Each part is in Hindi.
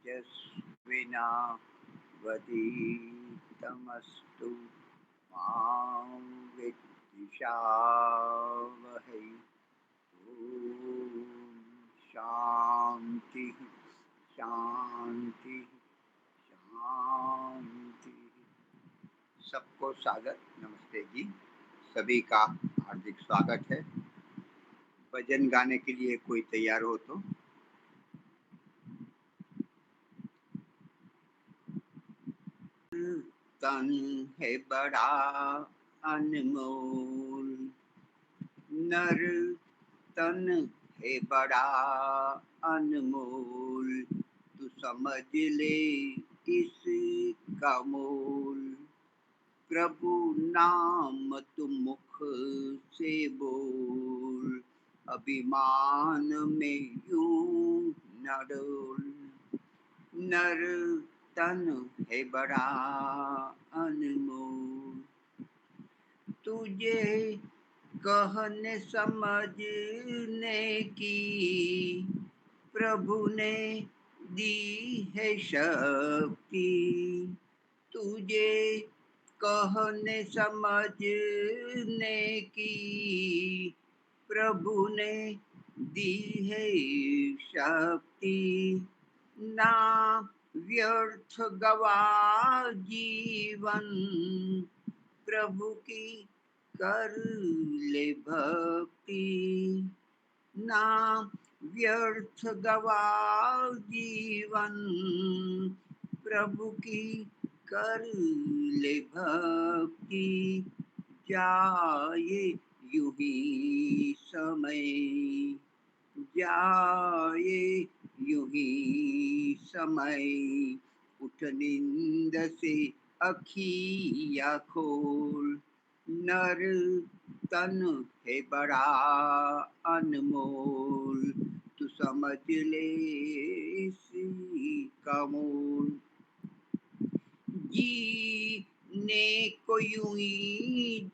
तेजस्विनावधीतमस्तु मा विद्विषावहै। ओम शांति शांति शांति। सबको स्वागत, नमस्ते जी। सभी का हार्दिक स्वागत है। भजन गाने के लिए कोई तैयार हो तो। तन है बड़ा अनमोल, नर तन है बड़ा अनमोल, तू समझ ले इसका मोल। प्रभु नाम तू मुख से बोल, अभिमान में यूं न डोल। नर तन है बड़ा अनमोल, तुझे कहने समझने की प्रभु ने दी है शक्ति। तुझे कहने समझने की प्रभु ने दी है शक्ति। ना व्यर्थ गवा जीवन, प्रभु की कर ले भक्ति। ना व्यर्थ गवा जीवन, प्रभु की कर ले भक्ति। जाए यूं ही समय, जाए यूं ही समय, उठ नींद से अखियाँ खोल। नर तन है बड़ा अनमोल, तू समझ ले इसका मोल। जीने को यूं ही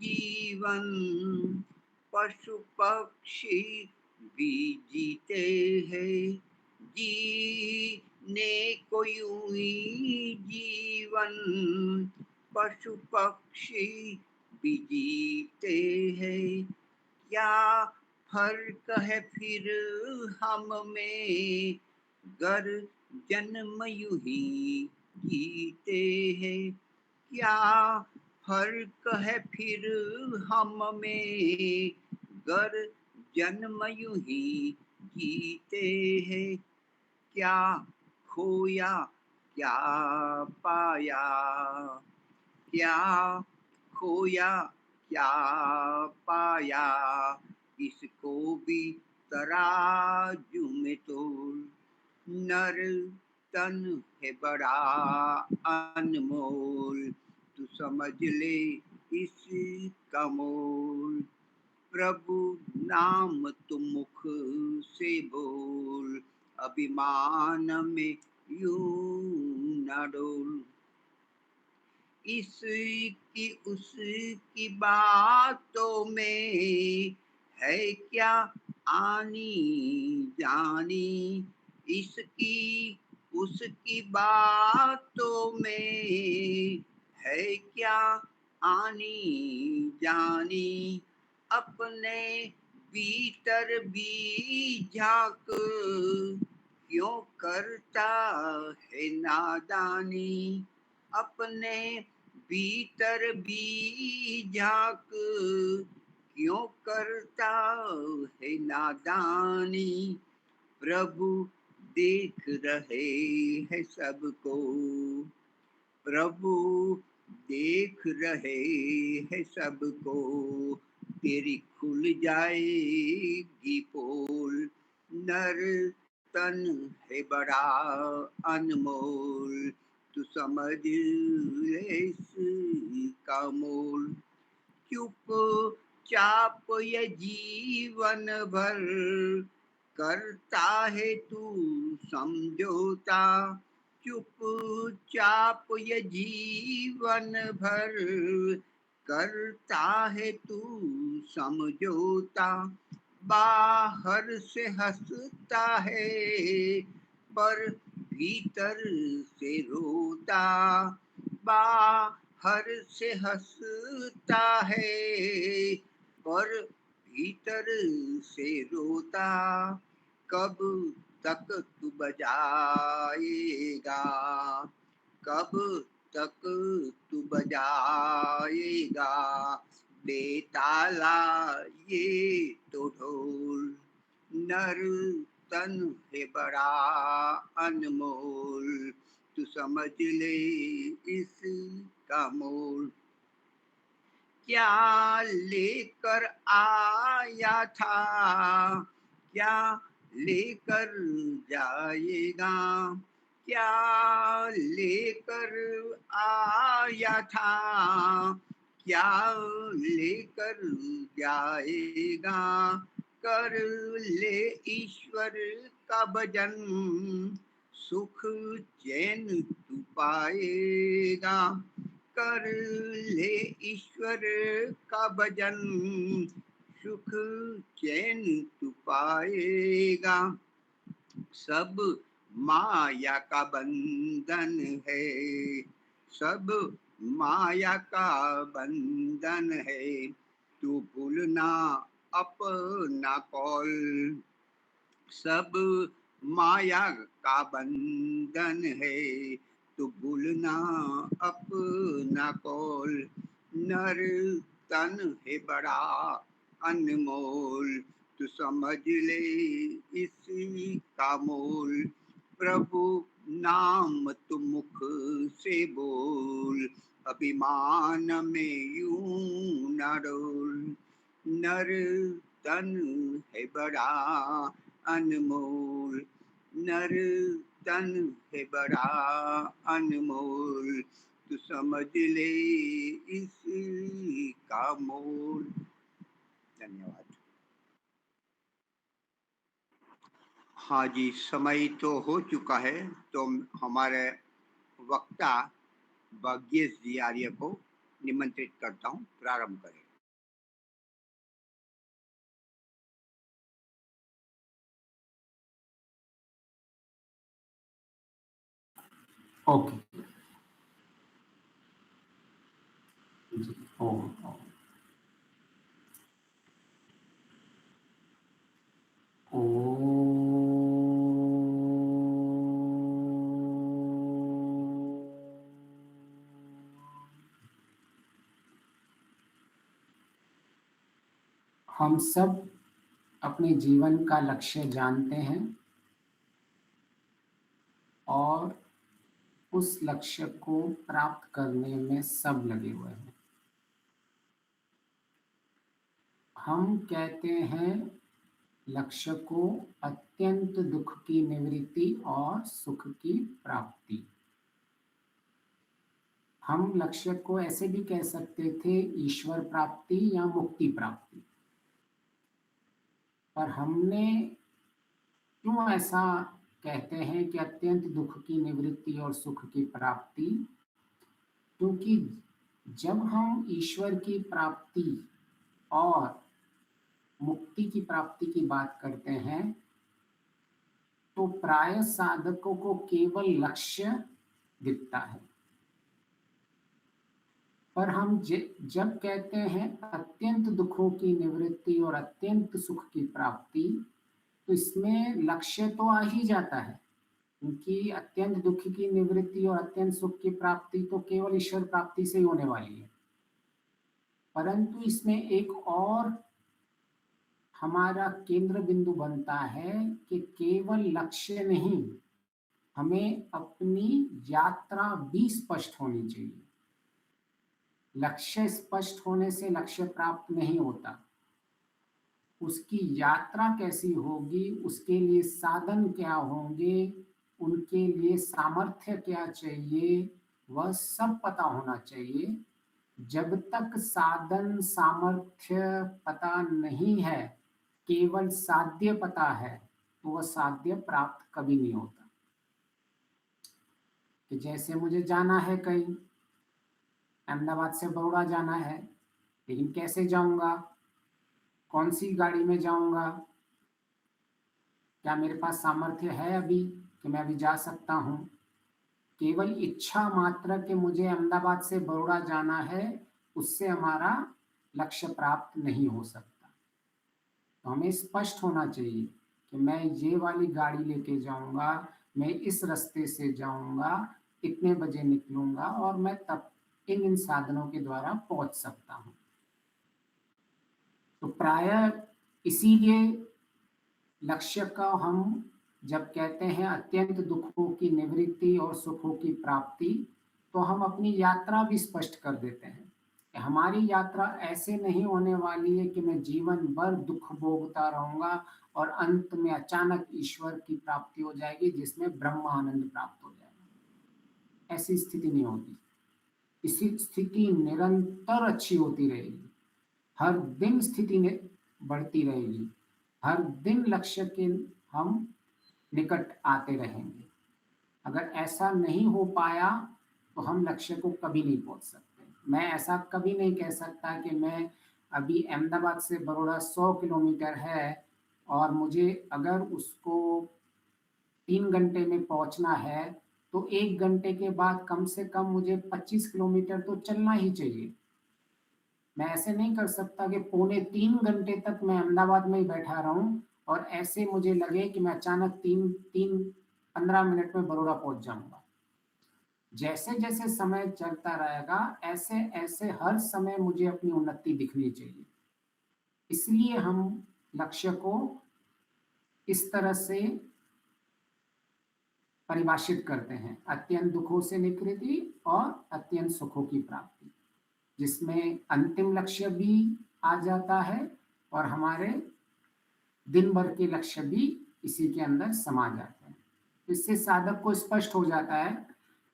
जीवन, पशु पक्षी भी जीते हैं। जीने को यूं ही जीवन, पशु पक्षी भी जीते हैं। क्या फर्क है फिर हम में, गर जन्म यूं ही जीते हैं। क्या फर्क है फिर हम में, गर जन्म यूं ही जीते हैं। क्या खोया क्या पाया, क्या खोया क्या पाया, इसको भी तराजू में तोल। नर तन है बड़ा अनमोल, तू समझ ले इसका मोल। प्रभु नाम तू मुख से बोल, अभिमान में यूं न डोल। इसकी उसकी बातों में है क्या आनी जानी, इसकी उसकी बातों में है क्या आनी जानी। अपने भीतर भी झांक, क्यों करता है नादानी। अपने भीतर भी झांक, क्यों करता है नादानी। प्रभु देख रहे हैं सबको, प्रभु देख रहे हैं सबको, तेरी खुल जाएगी पोल। नर तन है बड़ा अनमोल, तू समझ ले इसका मोल। चुप चाप ये जीवन भर करता है तू समझौता। चुप चाप ये जीवन भर करता है तू समझौता। बाहर से हंसता है पर भीतर से रोता, बाहर से हंसता है, पर भीतर से रोता। कब तक तू बजाएगा, कब तक तू बजाएगा बेताला ये तो ढोल। नर तन है बड़ा अनमोल, तू समझ ले इसका मोल। क्या लेकर आया था, क्या लेकर जाएगा, क्या लेकर आया था, क्या लेकर जाएगा। कर ले ईश्वर का भजन, सुख चैन तू पाएगा। कर ले ईश्वर का भजन, सुख चैन तू पाएगा। सब माया का बंधन है, सब माया का बंधन है, तू भूलना अपना कौल। सब माया का बंधन है, तू भूलना अपना कौल। नर तन है बड़ा अनमोल, तू समझ ले इसी का मोल। प्रभु नाम तू मुख से बोल, अभिमान में यूं न डोल। नर तन है बड़ा अनमोल, नर तन है बड़ा अनमोल, तू समझ ले इसी का मोल। धन्यवाद। हाँ जी, समय तो हो चुका है, तो हमारे वक्ता भाग्येश जी आर्य को निमंत्रित करता हूँ, प्रारंभ करें। ओके जी। ओम ओम हम सब अपने जीवन का लक्ष्य जानते हैं और उस लक्ष्य को प्राप्त करने में सब लगे हुए हैं। हम कहते हैं लक्ष्य को अत्यंत दुख की निवृत्ति और सुख की प्राप्ति। हम लक्ष्य को ऐसे भी कह सकते थे ईश्वर प्राप्ति या मुक्ति प्राप्ति, पर हमने क्यों ऐसा कहते हैं कि अत्यंत दुख की निवृत्ति और सुख की प्राप्ति? क्योंकि जब हम ईश्वर की प्राप्ति और मुक्ति की प्राप्ति की बात करते हैं तो प्राय साधकों को केवल लक्ष्य दिखता है, पर हम जब कहते हैं अत्यंत दुखों की निवृत्ति और अत्यंत सुख की प्राप्ति, तो इसमें लक्ष्य तो आ ही जाता है, क्योंकि अत्यंत दुख की निवृत्ति और अत्यंत सुख की प्राप्ति तो केवल ईश्वर प्राप्ति से ही होने वाली है। परंतु इसमें एक और हमारा केंद्र बिंदु बनता है कि केवल लक्ष्य नहीं, हमें अपनी यात्रा भी स्पष्ट होनी चाहिए। लक्ष्य स्पष्ट होने से लक्ष्य प्राप्त नहीं होता, उसकी यात्रा कैसी होगी, उसके लिए साधन क्या होंगे, उनके लिए सामर्थ्य क्या चाहिए, वह सब पता होना चाहिए। जब तक साधन सामर्थ्य पता नहीं है, केवल साध्य पता है, तो वह साध्य प्राप्त कभी नहीं होता। कि जैसे मुझे जाना है कहीं, अहमदाबाद से बड़ौदा जाना है, लेकिन कैसे जाऊंगा, कौन सी गाड़ी में जाऊंगा, क्या मेरे पास सामर्थ्य है अभी कि मैं अभी जा सकता हूँ, केवल इच्छा मात्र कि मुझे अहमदाबाद से बड़ौदा जाना है, उससे हमारा लक्ष्य प्राप्त नहीं हो सकता। तो हमें स्पष्ट होना चाहिए कि मैं ये वाली गाड़ी लेके जाऊँगा, मैं इस रास्ते से जाऊँगा, इतने बजे निकलूँगा और मैं तब इन साधनों के द्वारा पहुँच सकता हूँ। तो प्रायः इसीलिए लक्ष्य का हम जब कहते हैं अत्यंत दुखों की निवृत्ति और सुखों की प्राप्ति, तो हम अपनी यात्रा भी स्पष्ट कर देते हैं कि हमारी यात्रा ऐसे नहीं होने वाली है कि मैं जीवन भर दुख भोगता रहूँगा और अंत में अचानक ईश्वर की प्राप्ति हो जाएगी जिसमें ब्रह्म आनंद प्राप्त हो जाएगा। ऐसी स्थिति नहीं होगी। इसी स्थिति निरंतर अच्छी होती रहेगी। हर दिन स्थिति ने बढ़ती रहेगी। हर दिन लक्ष्य के हम निकट आते रहेंगे। अगर ऐसा नहीं हो पाया तो हम लक्ष्य को कभी नहीं पहुंच सकते। मैं ऐसा कभी नहीं कह सकता कि मैं अभी अहमदाबाद से बड़ौदा 100 किलोमीटर है और मुझे अगर उसको 3 घंटे में पहुंचना है तो 1 घंटे के बाद कम से कम मुझे 25 किलोमीटर तो चलना ही चाहिए। मैं ऐसे नहीं कर सकता कि पौने 3 घंटे तक मैं अहमदाबाद में ही बैठा रहूं और ऐसे मुझे लगे कि मैं अचानक 15 मिनट में बड़ौदा पहुंच जाऊंगा। जैसे जैसे समय चलता रहेगा ऐसे ऐसे हर समय मुझे अपनी उन्नति दिखनी चाहिए। इसलिए हम लक्ष्य को इस तरह से परिभाषित करते हैं, अत्यंत दुखों से निवृत्ति और अत्यंत सुखों की प्राप्ति, जिसमें अंतिम लक्ष्य भी आ जाता है और हमारे दिन भर के लक्ष्य भी इसी के अंदर समा जाते हैं। इससे साधक को स्पष्ट हो जाता है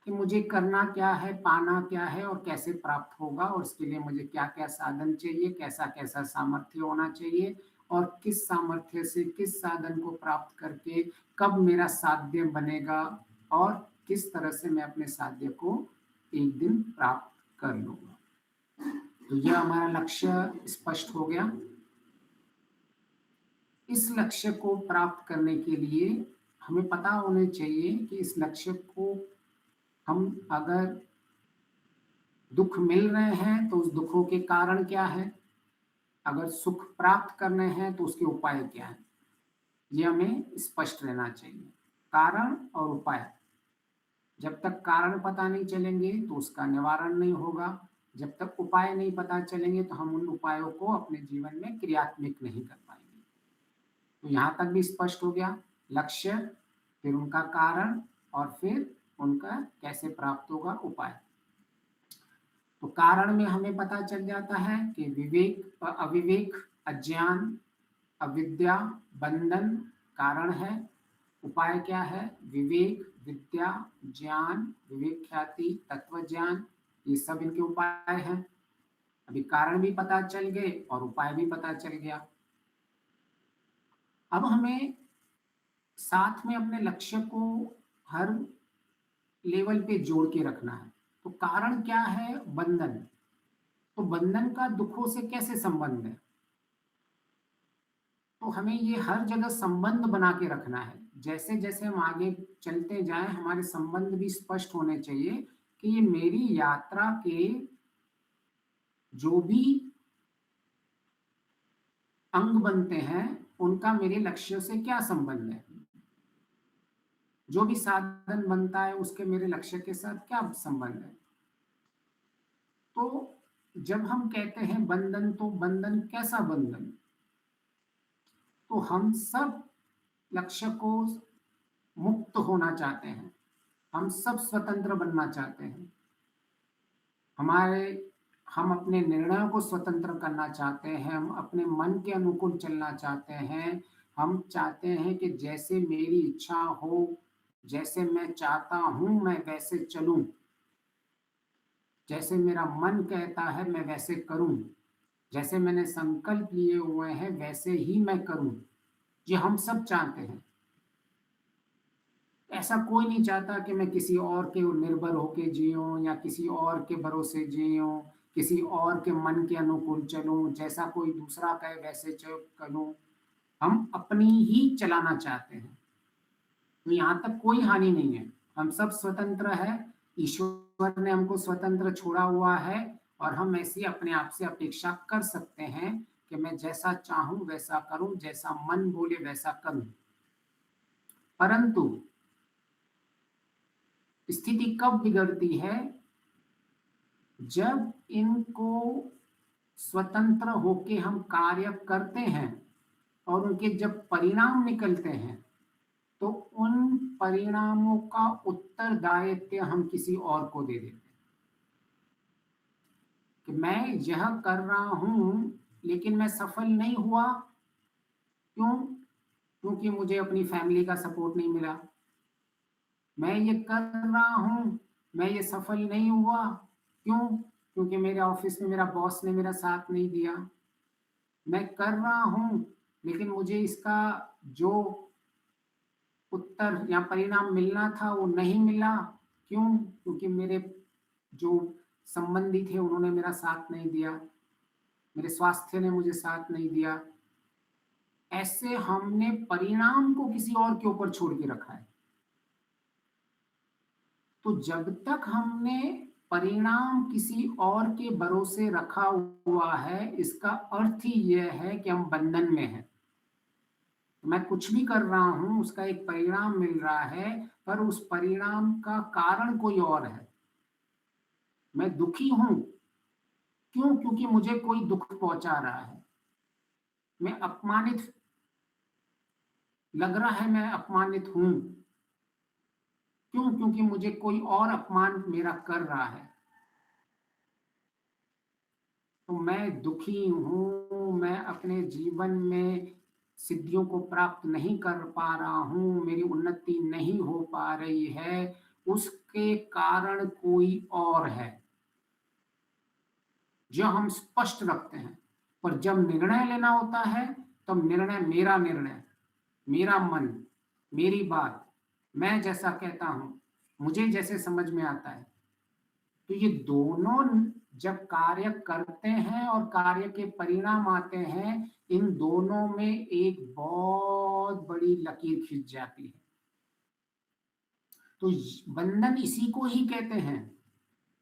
कि मुझे करना क्या है, पाना क्या है और कैसे प्राप्त होगा और इसके लिए मुझे क्या क्या साधन चाहिए, कैसा कैसा सामर्थ्य होना चाहिए और किस सामर्थ्य से किस साधन को प्राप्त करके कब मेरा साध्य बनेगा और किस तरह से मैं अपने साध्य को एक दिन प्राप्त कर लूंगा। तो यह हमारा लक्ष्य स्पष्ट हो गया। इस लक्ष्य को प्राप्त करने के लिए हमें पता होना चाहिए कि इस लक्ष्य को हम अगर दुख मिल रहे हैं तो उस दुखों के कारण क्या है, अगर सुख प्राप्त करने हैं तो उसके उपाय क्या है, ये हमें स्पष्ट रहना चाहिए। कारण और उपाय, जब तक कारण पता नहीं चलेंगे तो उसका निवारण नहीं होगा, जब तक उपाय नहीं पता चलेंगे तो हम उन उपायों को अपने जीवन में क्रियात्मक नहीं कर पाएंगे। तो यहाँ तक भी स्पष्ट हो गया लक्ष्य, फिर उनका कारण और फिर उनका कैसे प्राप्त होगा उपाय। तो कारण में हमें पता चल जाता है कि विवेक, अविवेक, अज्ञान, अविद्या, बंधन कारण है। उपाय क्या है, विवेक, विद्या, ज्ञान, विवेक ख्याति, तत्व ज्ञान, ये सब इनके उपाय हैं। अभी कारण भी पता चल गए और उपाय भी पता चल गया। अब हमें साथ में अपने लक्ष्य को हर लेवल पे जोड़ के रखना है। तो कारण क्या है, बंधन। तो बंधन का दुखों से कैसे संबंध है, तो हमें ये हर जगह संबंध बना के रखना है। जैसे जैसे हम आगे चलते जाएं हमारे संबंध भी स्पष्ट होने चाहिए कि ये मेरी यात्रा के जो भी अंग बनते हैं उनका मेरे लक्ष्य से क्या संबंध है, जो भी साधन बनता है उसके मेरे लक्ष्य के साथ क्या संबंध है। तो जब हम कहते हैं बंधन, तो बंधन कैसा बंधन, तो हम सब लक्ष्य को मुक्त होना चाहते हैं, हम सब स्वतंत्र बनना चाहते हैं, हम अपने निर्णयों को स्वतंत्र करना चाहते हैं, हम अपने मन के अनुकूल चलना चाहते हैं। हम चाहते हैं कि जैसे मेरी इच्छा हो, जैसे मैं चाहता हूं मैं वैसे चलूं, जैसे मेरा मन कहता है मैं वैसे करूं, जैसे मैंने संकल्प लिए हुए हैं वैसे ही मैं करूं। ये हम सब चाहते हैं। ऐसा कोई नहीं चाहता कि मैं किसी और के निर्भर होके जीऊं या किसी और के भरोसे जीऊं, किसी और के मन के अनुकूल चलूं, जैसा कोई दूसरा कहे वैसे करूं। हम अपनी ही चलाना चाहते हैं। तो यहाँ तक कोई हानि नहीं है, हम सब स्वतंत्र है, ईश्वर ने हमको स्वतंत्र छोड़ा हुआ है और हम ऐसी अपने आप से अपेक्षा कर सकते हैं कि मैं जैसा चाहूं वैसा करूं, जैसा मन बोले वैसा करूं। परंतु स्थिति कब बिगड़ती है, जब इनको स्वतंत्र होके हम कार्य करते हैं और उनके जब परिणाम निकलते हैं तो उन परिणामों का उत्तरदायित्व हम किसी और को दे देते हैं कि मैं यह कर रहा हूं लेकिन मैं सफल नहीं हुआ। क्यों? क्योंकि मुझे अपनी फैमिली का सपोर्ट नहीं मिला। मैं ये कर रहा हूं, मैं ये सफल नहीं हुआ। क्यों? क्योंकि मेरे ऑफिस में मेरा बॉस ने मेरा साथ नहीं दिया। मैं कर रहा हूं लेकिन मुझे इसका जो उत्तर या परिणाम मिलना था वो नहीं मिला। क्यों? क्योंकि मेरे जो संबंधी थे उन्होंने मेरा साथ नहीं दिया, मेरे स्वास्थ्य ने मुझे साथ नहीं दिया। ऐसे हमने परिणाम को किसी और के ऊपर छोड़ के रखा है। तो जब तक हमने परिणाम किसी और के भरोसे रखा हुआ है, इसका अर्थ ही यह है कि हम बंधन में हैं। मैं कुछ भी कर रहा हूं, उसका एक परिणाम मिल रहा है, पर उस परिणाम का कारण कोई और है। मैं दुखी हूं, क्यों? क्योंकि मुझे कोई दुख पहुंचा रहा है। मैं अपमानित लग रहा है, मैं अपमानित हूं। क्यों? क्योंकि मुझे कोई और अपमान मेरा कर रहा है। तो मैं दुखी हूं, मैं अपने जीवन में सिद्धियों को प्राप्त नहीं कर पा रहा हूं, मेरी उन्नति नहीं हो पा रही है, उसके कारण कोई और है, जो हम स्पष्ट रखते हैं। पर जब निर्णय लेना होता है तब निर्णय मेरा मन, मेरी बात, मैं जैसा कहता हूं, मुझे जैसे समझ में आता है। तो ये दोनों जब कार्य करते हैं और कार्य के परिणाम आते हैं, इन दोनों में एक बहुत बड़ी लकीर खिंच जाती है। तो बंधन इसी को ही कहते हैं।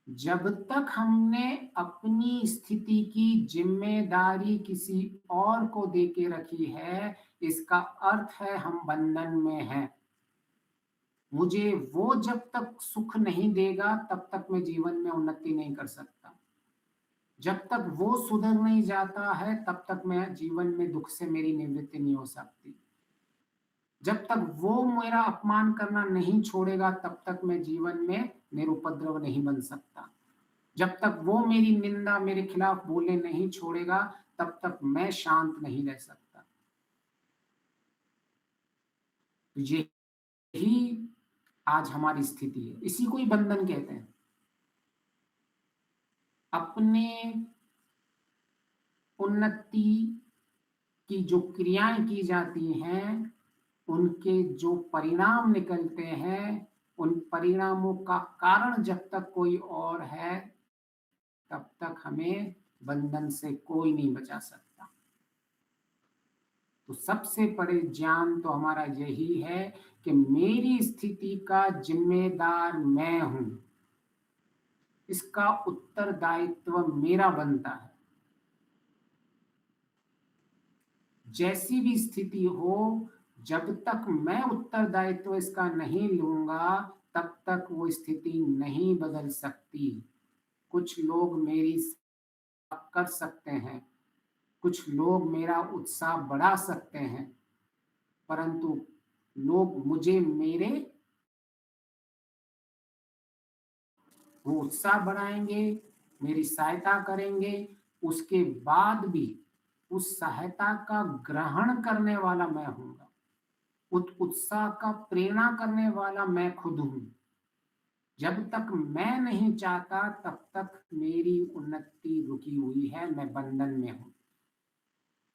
जब तक हमने अपनी स्थिति की जिम्मेदारी किसी और को देके रखी है, इसका अर्थ है हम बंधन में हैं। मुझे वो जब तक सुख नहीं देगा तब तक मैं जीवन में उन्नति नहीं कर सकता। जब तक वो सुधर नहीं जाता है तब तक मैं जीवन में दुख से मेरी निवृत्ति नहीं हो सकती। जब तक वो मेरा अपमान करना नहीं छोड़ेगा तब तक मैं जीवन में निरुपद्रव नहीं बन सकता। जब तक वो मेरी निंदा मेरे खिलाफ बोले नहीं छोड़ेगा तब तक मैं शांत नहीं रह सकता। यही आज हमारी स्थिति है, इसी को ही बंधन कहते हैं। अपने उन्नति की जो क्रियाएं की जाती हैं, उनके जो परिणाम निकलते हैं, उन परिणामों का कारण जब तक कोई और है तब तक हमें बंधन से कोई नहीं बचा सकता। तो सबसे बड़े ज्ञान तो हमारा यही है कि मेरी स्थिति का जिम्मेदार मैं हूं, इसका उत्तरदायित्व मेरा बनता है। जैसी भी स्थिति हो, जब तक मैं उत्तरदायित्व इसका नहीं लूंगा तब तक वो स्थिति नहीं बदल सकती। कुछ लोग मेरी सेवा कर सकते हैं, कुछ लोग मेरा उत्साह बढ़ा सकते हैं, परंतु लोग मुझे मेरे वो उत्साह बढ़ाएंगे, मेरी सहायता करेंगे, उसके बाद भी उस सहायता का ग्रहण करने वाला मैं हूंगा। उस उत्साह का प्रेरणा करने वाला मैं खुद हूं। जब तक मैं नहीं चाहता तब तक मेरी उन्नति रुकी हुई है, मैं बंधन में हूं।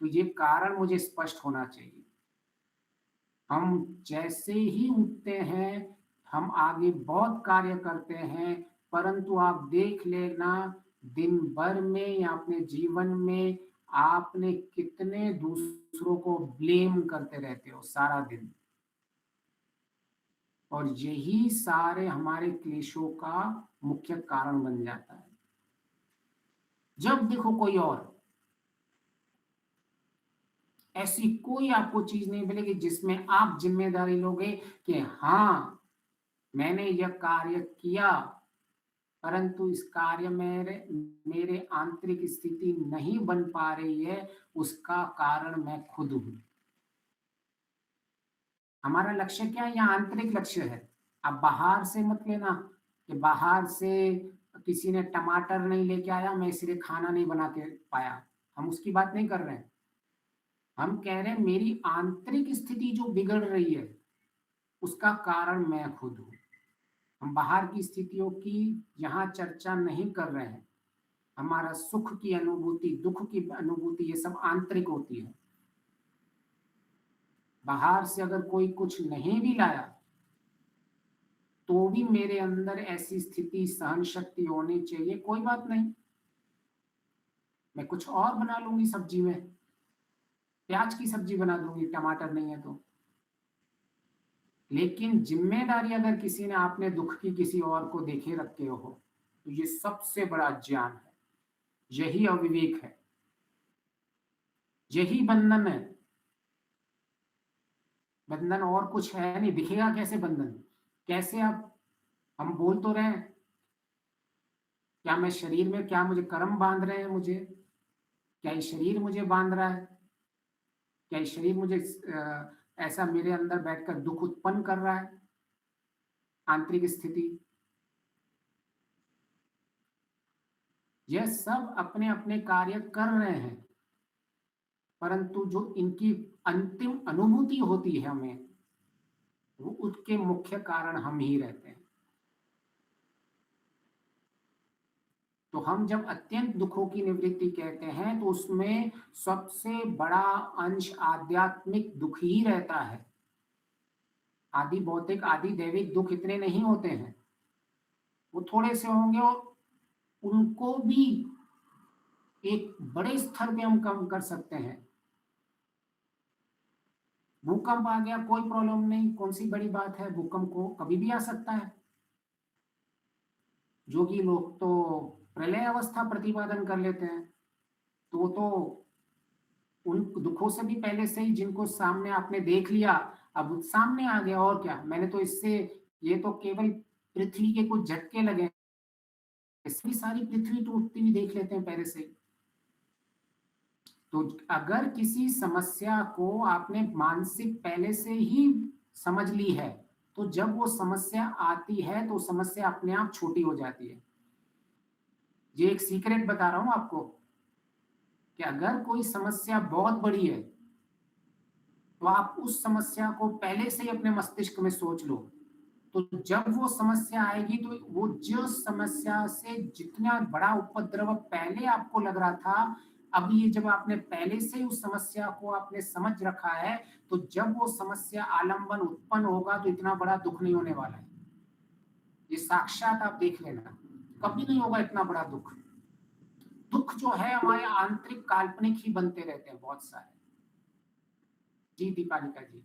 तो ये कारण मुझे स्पष्ट होना चाहिए। हम जैसे ही उठते हैं, हम आगे बहुत कार्य करते हैं, परंतु आप देख लेना दिन भर में या अपने जीवन में आपने कितने दूसरों को ब्लेम करते रहते हो सारा दिन। और यही सारे हमारे क्लेशों का मुख्य कारण बन जाता है। जब देखो कोई और ऐसी कोई आपको चीज नहीं मिलेगी जिसमें आप जिम्मेदारी लोगे कि हाँ मैंने यह कार्य किया, परंतु इस कार्य में मेरे आंतरिक स्थिति नहीं बन पा रही है, उसका कारण मैं खुद हूं। हमारा लक्ष्य क्या है? यहाँ आंतरिक लक्ष्य है। अब बाहर से मत लेना कि बाहर से किसी ने टमाटर नहीं लेके आया, मैं इसलिए खाना नहीं बना के पाया। हम उसकी बात नहीं कर रहे हैं। हम कह रहे हैं मेरी आंतरिक स्थिति जो बिगड़ रही है उसका कारण मैं खुद हूं। हम बाहर की स्थितियों की यहाँ चर्चा नहीं कर रहे हैं। हमारा सुख की अनुभूति, दुख की अनुभूति, ये सब आंतरिक होती है। बाहर से अगर कोई कुछ नहीं भी लाया तो भी मेरे अंदर ऐसी स्थिति, सहन शक्ति होनी चाहिए, कोई बात नहीं, मैं कुछ और बना लूंगी सब्जी में, प्याज की सब्जी बना दूंगी, टमाटर नहीं है तो। लेकिन जिम्मेदारी अगर किसी ने आपने दुख की किसी और को देखे रखे हो तो ये सबसे बड़ा ज्ञान है, यही अविवेक है, यही बंधन है। बंधन और कुछ है नहीं। दिखेगा कैसे बंधन? कैसे आप, हम बोल तो रहे हैं, क्या मैं शरीर में, क्या मुझे कर्म बांध रहे हैं मुझे? क्या ये शरीर मुझे बांध रहा है? क्या ये शरीर मुझे ऐसा मेरे अंदर बैठकर दुख उत्पन्न कर रहा है? आंतरिक स्थिति, यह सब अपने अपने कार्य कर रहे हैं, परंतु जो इनकी अंतिम अनुभूति होती है हमें, वो उसके मुख्य कारण हम ही रहते हैं। तो हम जब अत्यंत दुखों की निवृत्ति कहते हैं तो उसमें सबसे बड़ा अंश आध्यात्मिक दुख ही रहता है। आदि भौतिक, आदि दैविक दुख इतने नहीं होते हैं, वो थोड़े से होंगे और उनको भी एक बड़े स्तर पे हम कम कर सकते हैं। भूकंप आ गया, कोई प्रॉब्लम नहीं, कौन सी बड़ी बात है, भूकंप को कभी भी आ सकता है। जोगी लोग तो प्रलय अवस्था प्रतिपादन कर लेते हैं, तो वो तो उन दुखों से भी पहले से ही, जिनको सामने आपने देख लिया, अब सामने आ गया, और क्या, मैंने तो इससे, ये तो केवल पृथ्वी के कुछ झटके लगे, इसकी सारी पृथ्वी टूटती हुई देख लेते हैं पहले से ही। तो अगर किसी समस्या को आपने मानसिक पहले से ही समझ ली है, तो जब वो समस्या आती है तो समस्या अपने आप छोटी हो जाती है। ये एक सीक्रेट बता रहा हूं आपको कि अगर कोई समस्या बहुत बड़ी है तो आप उस समस्या को पहले से ही अपने मस्तिष्क में सोच लो, तो जब वो समस्या आएगी तो वो जो समस्या से जितना बड़ा उपद्रव पहले आपको लग रहा था, अब ये जब आपने पहले से उस समस्या को आपने समझ रखा है, तो जब वो समस्या आलंबन उत्पन्न होगा तो इतना बड़ा दुख नहीं होने वाला है। ये साक्षात आप देख लेना, कभी नहीं होगा इतना बड़ा दुख। दुख जो है हमारे आंतरिक काल्पनिक ही बनते रहते हैं बहुत सारे। जी दीपालिका जी,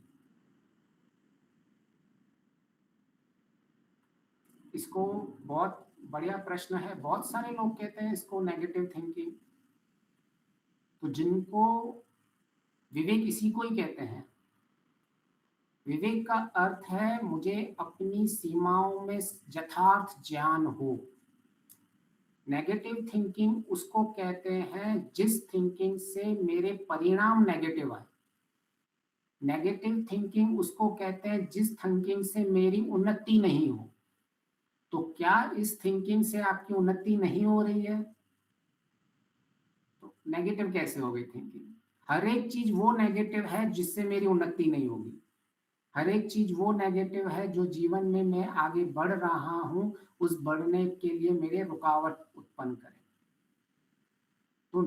इसको बहुत बढ़िया प्रश्न है। बहुत सारे लोग कहते हैं इसको नेगेटिव थिंकिंग, तो जिनको विवेक इसी को ही कहते हैं। विवेक का अर्थ है मुझे अपनी सीमाओं में यथार्थ ज्ञान हो। नेगेटिव थिंकिंग उसको कहते हैं जिस थिंकिंग से मेरे परिणाम नेगेटिव आए। नेगेटिव थिंकिंग उसको कहते हैं जिस थिंकिंग से मेरी उन्नति नहीं हो। तो क्या इस थिंकिंग से आपकी उन्नति नहीं हो रही है? तो नेगेटिव कैसे हो गई थिंकिंग? हर एक चीज वो नेगेटिव है जिससे मेरी उन्नति नहीं होगी। हर एक चीज वो नेगेटिव है जो जीवन में मैं आगे बढ़ रहा हूं, उस बढ़ने के लिए मेरे रुकावट उत्पन्न करे। तो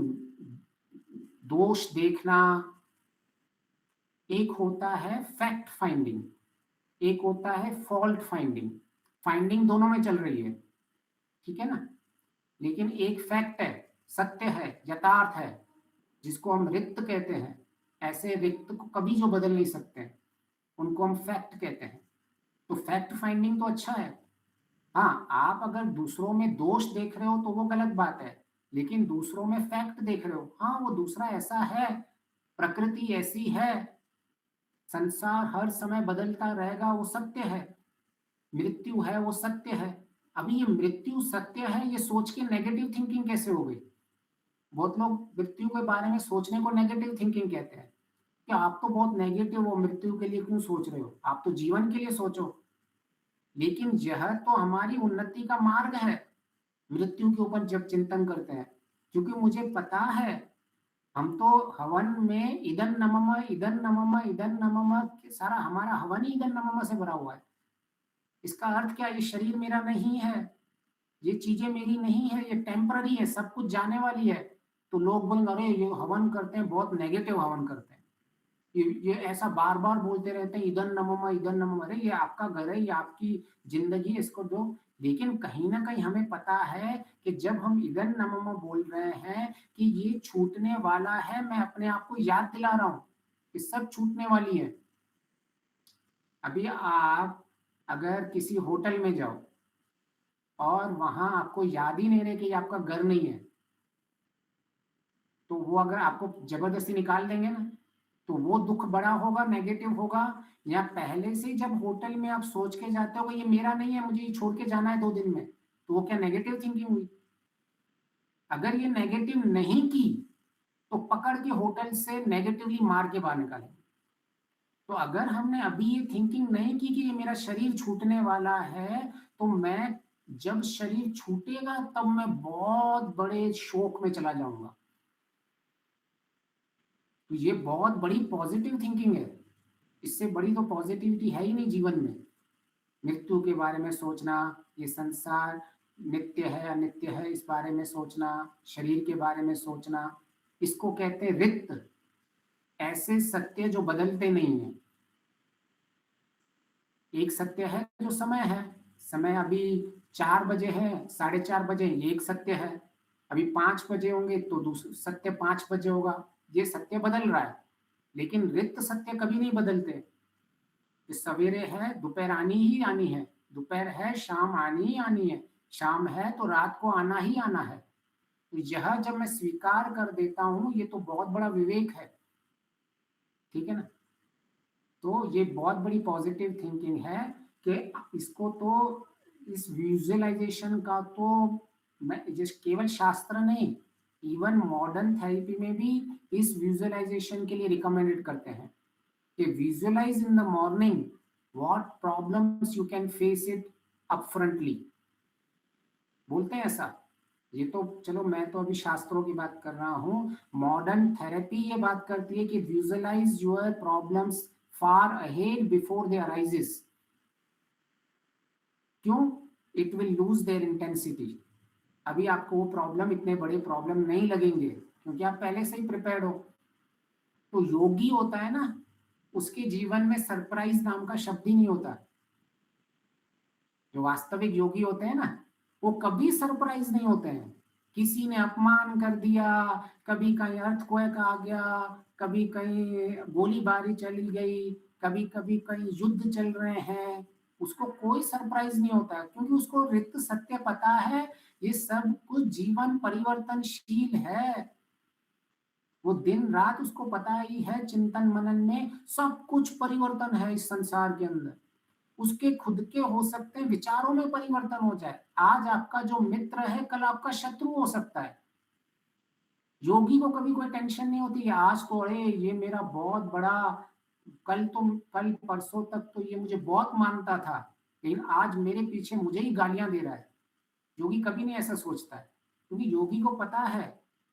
दोष देखना एक होता है फैक्ट फाइंडिंग, एक होता है फॉल्ट फाइंडिंग। फाइंडिंग दोनों में चल रही है, ठीक है ना? लेकिन एक फैक्ट है, सत्य है, यथार्थ है, जिसको हम रिक्त कहते हैं। ऐसे रिक्त को कभी जो बदल नहीं सकते, उनको हम फैक्ट कहते हैं। तो फैक्ट फाइंडिंग तो अच्छा है। हाँ, आप अगर दूसरों में दोष देख रहे हो तो वो गलत बात है, लेकिन दूसरों में फैक्ट देख रहे हो, हाँ, वो दूसरा ऐसा है, प्रकृति ऐसी है, संसार हर समय बदलता रहेगा, वो सत्य है, मृत्यु है वो सत्य है। अभी ये मृत्यु सत्य है ये सोच के नेगेटिव थिंकिंग कैसे हो गई? बहुत लोग मृत्यु के बारे में सोचने को नेगेटिव थिंकिंग कहते हैं कि आप तो बहुत नेगेटिव हो, मृत्यु के लिए क्यों सोच रहे हो, आप तो जीवन के लिए सोचो। लेकिन यह तो हमारी उन्नति का मार्ग है, मृत्यु के ऊपर जब चिंतन करते हैं, क्योंकि मुझे पता है हम तो हवन में इदन नमम इदन नमम इदन नमम, सारा हमारा हवन ही इदन नमम से भरा हुआ है। इसका अर्थ क्या, ये शरीर मेरा नहीं है, ये चीजें मेरी नहीं है, ये टेम्पररी है, सब कुछ जाने वाली है। तो लोग बोलेंगे अरे ये हवन करते हैं, बहुत नेगेटिव हवन करते हैं, ये ऐसा बार बार बोलते रहते हैं इदन नमम इदन नमम। अरे ये आपका घर है, ये आपकी जिंदगी है, इसको दो। लेकिन कहीं ना कहीं हमें पता है कि जब हम इदन नमम बोल रहे हैं कि ये छूटने वाला है, मैं अपने आप को याद दिला रहा हूं कि सब छूटने वाली है। अभी आप अगर किसी होटल में जाओ और वहां आपको याद ही नहीं रहे कि ये आपका घर नहीं है, तो वो अगर आपको जबरदस्ती निकाल देंगे ना, तो वो दुख बड़ा होगा, नेगेटिव होगा। या पहले से जब होटल में आप सोच के जाते हो ये मेरा नहीं है, मुझे ये छोड़ के जाना है 2 दिन में, तो वो क्या नेगेटिव थिंकिंग हुई? अगर ये नेगेटिव नहीं की तो पकड़ के होटल से नेगेटिवली मार के बाहर निकालेंगे। तो अगर हमने अभी ये थिंकिंग नहीं की कि ये मेरा शरीर छूटने वाला है, तो मैं जब शरीर छूटेगा तब मैं बहुत बड़े शोक में चला जाऊंगा। तो ये बहुत बड़ी पॉजिटिव थिंकिंग है, इससे बड़ी तो पॉजिटिविटी है ही नहीं जीवन में। मृत्यु के बारे में सोचना, ये संसार नित्य है अनित्य है इस बारे में सोचना, शरीर के बारे में सोचना, इसको कहते हैं रिक्त, ऐसे सत्य जो बदलते नहीं है। एक सत्य है जो समय है, समय अभी 4 बजे है, 4:30 बजे, ये एक सत्य है। अभी 5 बजे होंगे तो दूसरा सत्य 5 बजे होगा, ये सत्य बदल रहा है। लेकिन रिक्त सत्य कभी नहीं बदलते, कि सवेरे है दोपहर आनी ही आनी है, दोपहर है शाम आनी ही आनी है, शाम है तो रात को आना ही आना है। तो यह जब मैं स्वीकार कर देता हूं, ये तो बहुत बड़ा विवेक है, ठीक है ना। तो ये बहुत बड़ी पॉजिटिव थिंकिंग है कि इसको तो, इस विजुअलाइजेशन का तो मैं जस्ट केवल शास्त्र नहीं, इवन मॉडर्न थेरेपी में भी इस विजुअलाइजेशन के लिए रिकमेंडेड करते हैं कि visualize in the morning what problems you can face it upfrontly, बोलते हैं ऐसा। ये तो चलो मैं तो अभी शास्त्रों की बात कर रहा हूँ, मॉडर्न थेरेपी ये बात करती है कि visualize your problems far ahead before they arises. क्यों? It will lose their intensity. अभी आपको वो प्रॉब्लम इतने बड़े प्रॉब्लम नहीं लगेंगे क्योंकि आप पहले से ही प्रिपेयर्ड हो। तो योगी होता है ना, उसके जीवन में सरप्राइज नाम का शब्द ही नहीं होता। जो वास्तविक योगी होते हैं ना, वो कभी सरप्राइज नहीं होते हैं। किसी ने अपमान कर दिया, कभी कहीं अर्थक्वेक आ गया, कभी कहीं गोलीबारी चली गई, कभी कभी कहीं युद्ध चल रहे हैं, उसको कोई सरप्राइज नहीं होता क्योंकि उसको रिक्त सत्य पता है, ये सब कुछ जीवन परिवर्तनशील है। वो दिन रात उसको पता ही है, चिंतन मनन में सब कुछ परिवर्तन है इस संसार के अंदर। उसके खुद के हो सकते हैं, विचारों में परिवर्तन हो जाए, आज आपका जो मित्र है कल आपका शत्रु हो सकता है। योगी को कभी कोई टेंशन नहीं होती, आज तो अरे ये मेरा बहुत बड़ा, कल परसों तक तो ये मुझे बहुत मानता था, लेकिन आज मेरे पीछे मुझे ही गालियां दे रहा है। योगी कभी नहीं ऐसा सोचता है, क्योंकि योगी को पता है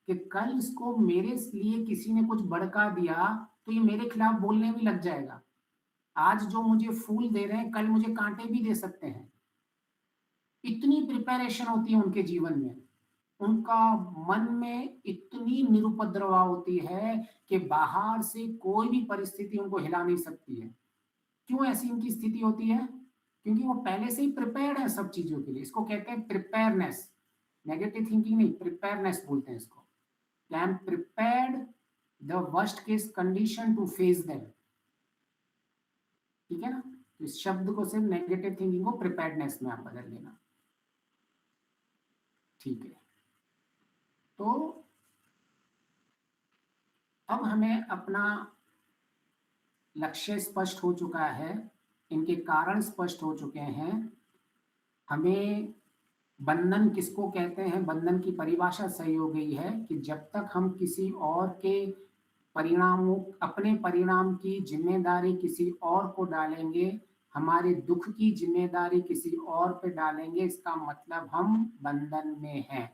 कि कल इसको मेरे लिए किसी ने कुछ भड़का दिया तो ये मेरे खिलाफ बोलने भी लग जाएगा। आज जो मुझे फूल दे रहे हैं कल मुझे कांटे भी दे सकते हैं। इतनी प्रिपरेशन होती है उनके जीवन में, उनका मन में इतनी निरुपद्रवा होती है कि बाहर से कोई भी परिस्थिति उनको हिला नहीं सकती है। क्यों ऐसी इनकी स्थिति होती है? क्योंकि वो पहले से ही प्रिपेयर्ड है सब चीजों के लिए। इसको कहते हैं प्रिपेयरनेस, नेगेटिव थिंकिंग नहीं, प्रिपेयरनेस बोलते हैं इसको। I am prepared the worst case condition to face them, ठीक है ना। तो इस शब्द को सिर्फ नेगेटिव थिंकिंग को प्रिपेयर्डनेस में आप बदल लेना। ठीक है, तो अब हमें अपना लक्ष्य स्पष्ट हो चुका है, इनके कारण स्पष्ट हो चुके हैं। हमें बंधन किसको कहते हैं, बंधन की परिभाषा सही हो गई है कि जब तक हम किसी और के परिणामों, अपने परिणाम की जिम्मेदारी किसी और को डालेंगे, हमारे दुख की जिम्मेदारी किसी और पे डालेंगे, इसका मतलब हम बंधन में हैं।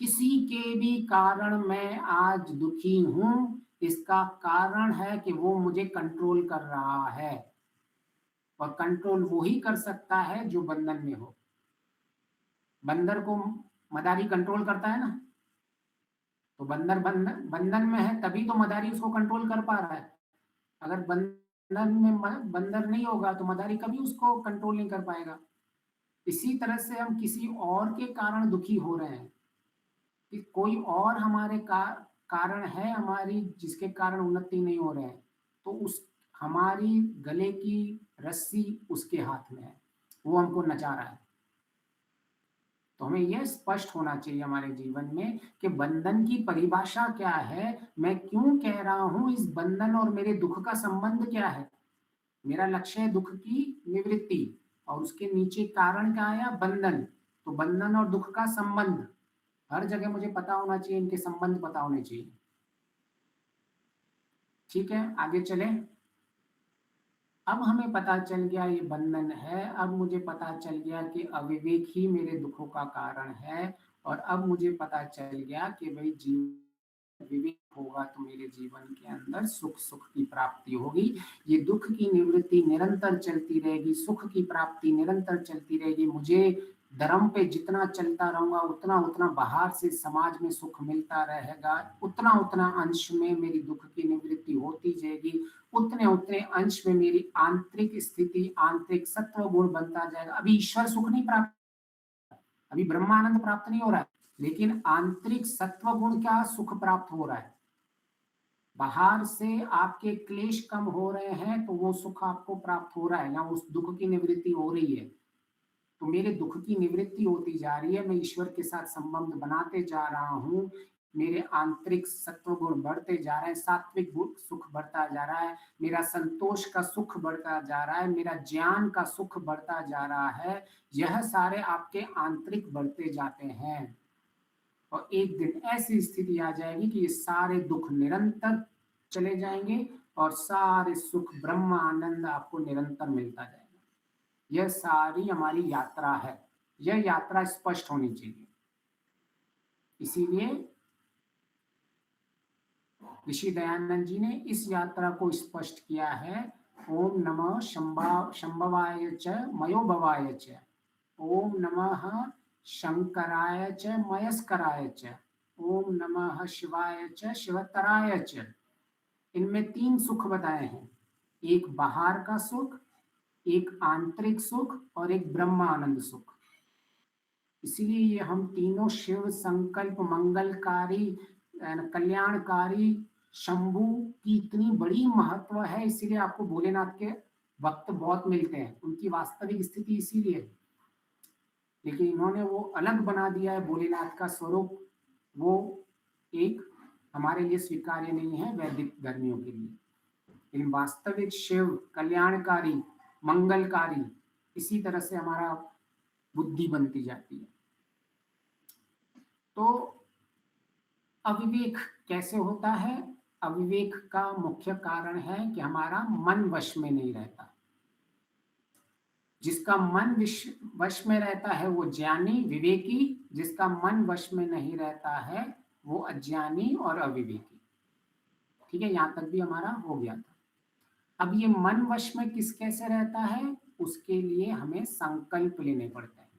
किसी के भी कारण मैं आज दुखी हूं, इसका कारण है कि वो मुझे कंट्रोल कर रहा है, और कंट्रोल वो ही कर सकता है जो बंधन में हो। बंदर को मदारी कंट्रोल करता है ना, तो बंदर बंधन में है तभी तो मदारी उसको कंट्रोल कर पा रहा है। अगर बंधन में बंदर नहीं होगा तो मदारी कभी उसको कंट्रोल नहीं कर पाएगा। इसी तरह से हम किसी और के कारण दुखी हो रहे हैं कि कोई और हमारे कारण है हमारी, जिसके कारण उन्नति नहीं हो रहे हैं, तो उस हमारी गले की रस्सी उसके हाथ में है, वो हमको नचा रहा है। तो हमें यह स्पष्ट होना चाहिए हमारे जीवन में कि बंधन की परिभाषा क्या है, मैं क्यों कह रहा हूं, इस बंधन और मेरे दुख का संबंध क्या है। मेरा लक्ष्य है दुख की निवृत्ति, और उसके नीचे कारण क्या आया, बंधन। तो बंधन और दुख का संबंध हर जगह मुझे पता होना चाहिए, इनके संबंध पता होने चाहिए। ठीक है, आगे चले। अब हमें पता चल गया ये बंधन है, अब मुझे पता चल गया कि अविवेक ही मेरे दुखों का कारण है, और अब मुझे पता चल गया कि भाई जीवन विवेक होगा तो मेरे जीवन के अंदर सुख की प्राप्ति होगी। ये दुख की निवृत्ति निरंतर चलती रहेगी, सुख की प्राप्ति निरंतर चलती रहेगी। मुझे धर्म पे जितना चलता रहूंगा उतना उतना बाहर से समाज में सुख मिलता रहेगा, उतना उतना अंश में मेरी दुख की निवृत्ति होती जाएगी, उतने उतने अंश में मेरी आंतरिक स्थिति, आंतरिक सत्व गुण बनता जाएगा। अभी ईश्वर सुख नहीं प्राप्त, अभी ब्रह्मानंद प्राप्त नहीं हो रहा है, लेकिन आंतरिक सत्व गुण का सुख प्राप्त हो रहा है। बाहर से आपके क्लेश कम हो रहे हैं तो वो सुख आपको प्राप्त हो रहा है, या उस दुख की निवृत्ति हो रही है। तो मेरे दुख की निवृत्ति होती जा रही है, मैं ईश्वर के साथ संबंध बनाते जा रहा हूँ, मेरे आंतरिक सत्व गुण बढ़ते जा रहे हैं, सात्विक सुख बढ़ता जा रहा है, मेरा संतोष का सुख बढ़ता जा रहा है, मेरा ज्ञान का सुख बढ़ता जा रहा है। यह सारे आपके आंतरिक बढ़ते जाते हैं, और एक दिन ऐसी स्थिति आ जाएगी कि ये सारे दुख निरंतर चले जाएंगे और सारे सुख ब्रह्म आनंद आपको निरंतर मिलता जाएगा। यह सारी हमारी यात्रा है, यह यात्रा स्पष्ट होनी चाहिए। इसीलिए ऋषि दयानंद जी ने इस यात्रा को स्पष्ट किया है। ओम नमः शंभवाय च मयोभवाय च, ओम नमः शंकराय च मयस्कराय च, ओम नमः शिवाय च शिवतराय च। इनमें 3 सुख बताए हैं, एक बाहर का सुख, एक आंतरिक सुख और एक ब्रह्म आनंद सुख। इसीलिए ये हम तीनों शिव संकल्प मंगलकारी कल्याणकारी शंभु की इतनी बड़ी महत्व है। इसीलिए आपको भोलेनाथ के भक्त बहुत मिलते हैं, उनकी वास्तविक स्थिति इसीलिए है। लेकिन इन्होंने वो अलग बना दिया है भोलेनाथ का स्वरूप, वो एक हमारे लिए स्वीकार्य नहीं है वैदिक धर्मियों के लिए। लेकिन वास्तविक शिव कल्याणकारी मंगलकारी, इसी तरह से हमारा बुद्धि बनती जाती है। तो अविवेक कैसे होता है? अविवेक का मुख्य कारण है कि हमारा मन वश में नहीं रहता। जिसका मन वश में रहता है वो ज्ञानी विवेकी, जिसका मन वश में नहीं रहता है वो अज्ञानी और अविवेकी। ठीक है, यहां तक भी हमारा हो गया था। अब ये मन वश में किस कैसे रहता है, उसके लिए हमें संकल्प लेने पड़ते हैं।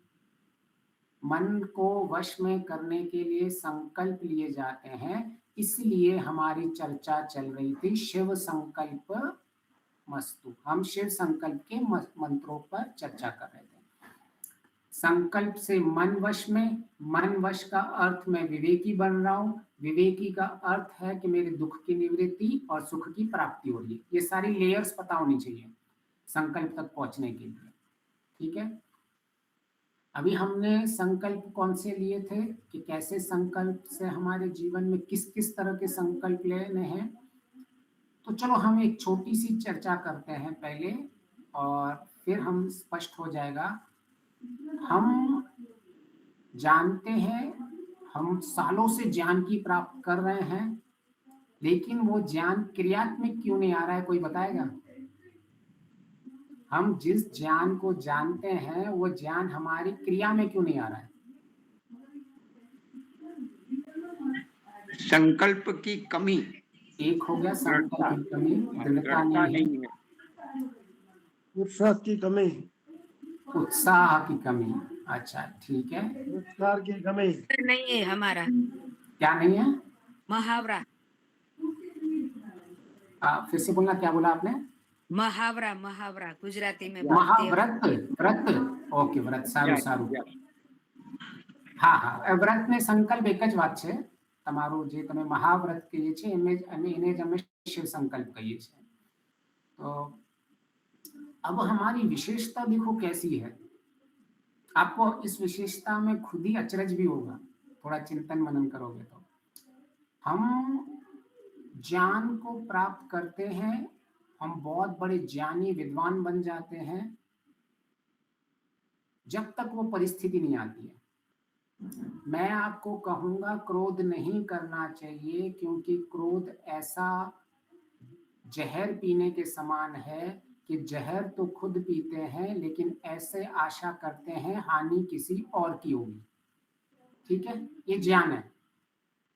मन को वश में करने के लिए संकल्प लिए जाते हैं। इसलिए हमारी चर्चा चल रही थी शिव संकल्प मस्तु। हम शिव संकल्प के मंत्रों पर चर्चा कर रहे थे। संकल्प से मन वश में, मन वश का अर्थ मैं विवेकी बन रहा हूं, विवेकी का अर्थ है कि मेरे दुख की निवृत्ति और सुख की प्राप्ति हो रही है। ये सारी लेयर्स पता होनी चाहिए। संकल्प तक पहुंचने के लिए। ठीक है, अभी हमने संकल्प कौन से लिए थे कि कैसे संकल्प से हमारे जीवन में किस किस तरह के संकल्प लेने हैं। तो चलो हम एक छोटी सी चर्चा करते हैं पहले, और फिर हम स्पष्ट हो जाएगा। हम जानते हैं, हम सालों से ज्ञान की प्राप्त कर रहे हैं, लेकिन वो ज्ञान क्रियात्मक क्यों नहीं आ रहा है, कोई बताएगा? हम जिस ज्ञान को जानते हैं वो ज्ञान हमारी क्रिया में क्यों नहीं आ रहा है? संकल्प की कमी। एक हो गया संकल्प की कमी, दृढ़ता नहीं है, उत्साह की कमी, उत्साह की कमी। अच्छा ठीक है, रोजगार की कमी नहीं है हमारा। क्या नहीं है? मुहावरा। फिर से बोलना, क्या बोला आपने? मुहावरा, मुहावरा गुजराती में बोलते हैं। महाव्रत, व्रत, ओके व्रत, सारू सारू। હા હા, વ્રત ને સંકલ્પ એક જ વાત છે. તમારું જે તમે મહાવ્રત કહીએ છીએ એને જ અમે શિવ સંકલ્પ કહીએ છીએ. તો अब हमारी विशेषता देखो कैसी है, आपको इस विशेषता में खुद ही अचरज भी होगा, थोड़ा चिंतन मनन करोगे तो। हम ज्ञान को प्राप्त करते हैं, हम बहुत बड़े ज्ञानी विद्वान बन जाते हैं, जब तक वो परिस्थिति नहीं आती है। मैं आपको कहूंगा क्रोध नहीं करना चाहिए, क्योंकि क्रोध ऐसा जहर पीने के समान है कि जहर तो खुद पीते हैं लेकिन ऐसे आशा करते हैं हानि किसी और की होगी। ठीक है, ये ज्ञान है,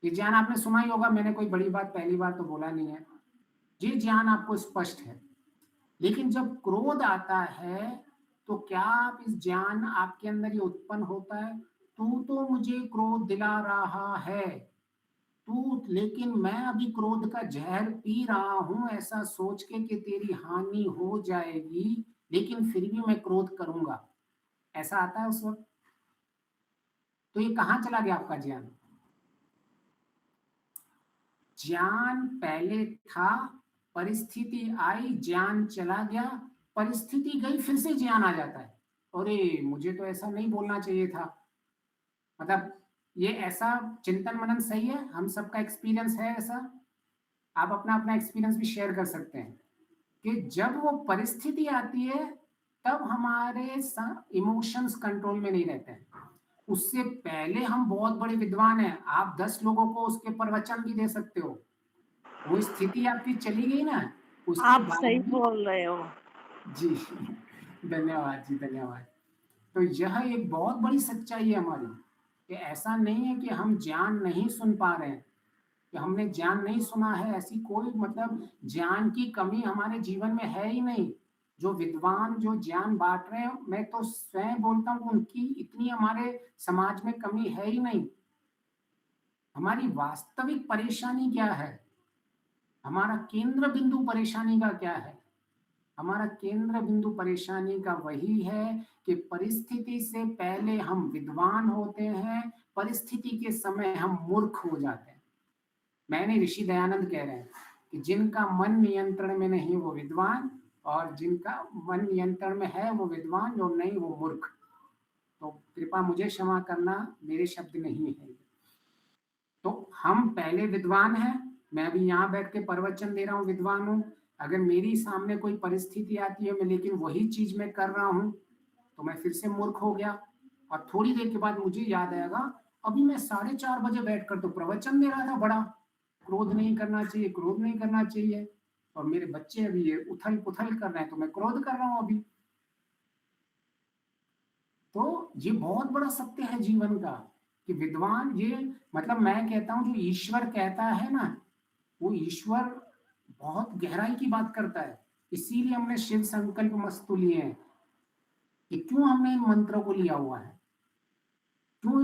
ये ज्ञान आपने सुना ही होगा, मैंने कोई बड़ी बात पहली बार तो बोला नहीं है, ये ज्ञान आपको स्पष्ट है। लेकिन जब क्रोध आता है तो क्या आप इस ज्ञान आपके अंदर ये उत्पन्न होता है, तू तो मुझे क्रोध दिला रहा है, तू, लेकिन मैं अभी क्रोध का जहर पी रहा हूं ऐसा सोच के कि तेरी हानि हो जाएगी, लेकिन फिर भी मैं क्रोध करूंगा, ऐसा आता है उस वक्त। तो ये कहां चला गया आपका ज्ञान? ज्ञान पहले था, परिस्थिति आई, ज्ञान चला गया, परिस्थिति गई, फिर से ज्ञान आ जाता है। अरे मुझे तो ऐसा नहीं बोलना चाहिए था, मतलब ये ऐसा चिंतन मनन सही है, हम सबका एक्सपीरियंस है ऐसा, आप अपना अपना एक्सपीरियंस भी शेयर कर सकते हैं कि जब वो परिस्थिति आती है तब हमारे इमोशंस कंट्रोल में नहीं रहते हैं। उससे पहले हम बहुत बड़े विद्वान हैं, आप 10 लोगों को उसके प्रवचन भी दे सकते हो, वो स्थिति आपकी चली गई ना, उसके आप बाद सही बोल रहे हो जी। धन्यवाद जी, धन्यवाद। तो यह एक बहुत बड़ी सच्चाई है हमारी, कि ऐसा नहीं है कि हम ज्ञान नहीं सुन पा रहे हैं, कि हमने ज्ञान नहीं सुना है, ऐसी कोई मतलब ज्ञान की कमी हमारे जीवन में है ही नहीं। जो विद्वान जो ज्ञान बांट रहे हैं, मैं तो स्वयं बोलता हूँ उनकी इतनी हमारे समाज में कमी है ही नहीं। हमारी वास्तविक परेशानी क्या है, हमारा केंद्र बिंदु परेशानी का क्या है? हमारा केंद्र बिंदु परेशानी का वही है कि परिस्थिति से पहले हम विद्वान होते हैं, परिस्थिति के समय हम मूर्ख हो जाते हैं। मैंने ऋषि दयानंद कह रहे हैं कि जिनका मन नियंत्रण में नहीं वो विद्वान, और जिनका मन नियंत्रण में है वो विद्वान, जो नहीं वो मूर्ख। तो कृपा मुझे क्षमा करना, मेरे शब्द नहीं है। तो हम पहले विद्वान हैं, मैं अभी यहाँ बैठ के प्रवचन दे रहा हूँ, विद्वान हूँ। अगर मेरी सामने कोई परिस्थिति आती है, मैं लेकिन वही चीज मैं कर रहा हूँ, तो मैं फिर से मूर्ख हो गया। और थोड़ी देर के बाद मुझे याद आएगा, अभी मैं 4:30 बजे बैठकर तो प्रवचन दे रहा था, बड़ा क्रोध नहीं करना चाहिए, क्रोध नहीं करना चाहिए, और मेरे बच्चे अभी ये उथल पुथल कर रहे हैं तो मैं क्रोध कर रहा हूं अभी। तो ये बहुत बड़ा सत्य है जीवन का, कि विद्वान, ये मतलब मैं कहता हूं जो ईश्वर कहता है ना, वो ईश्वर बहुत गहराई की बात करता है। इसीलिए हमने शिव संकल्प मस्तु लिए हैं, कि क्यों हमने इन मंत्रों को लिया हुआ है, क्यों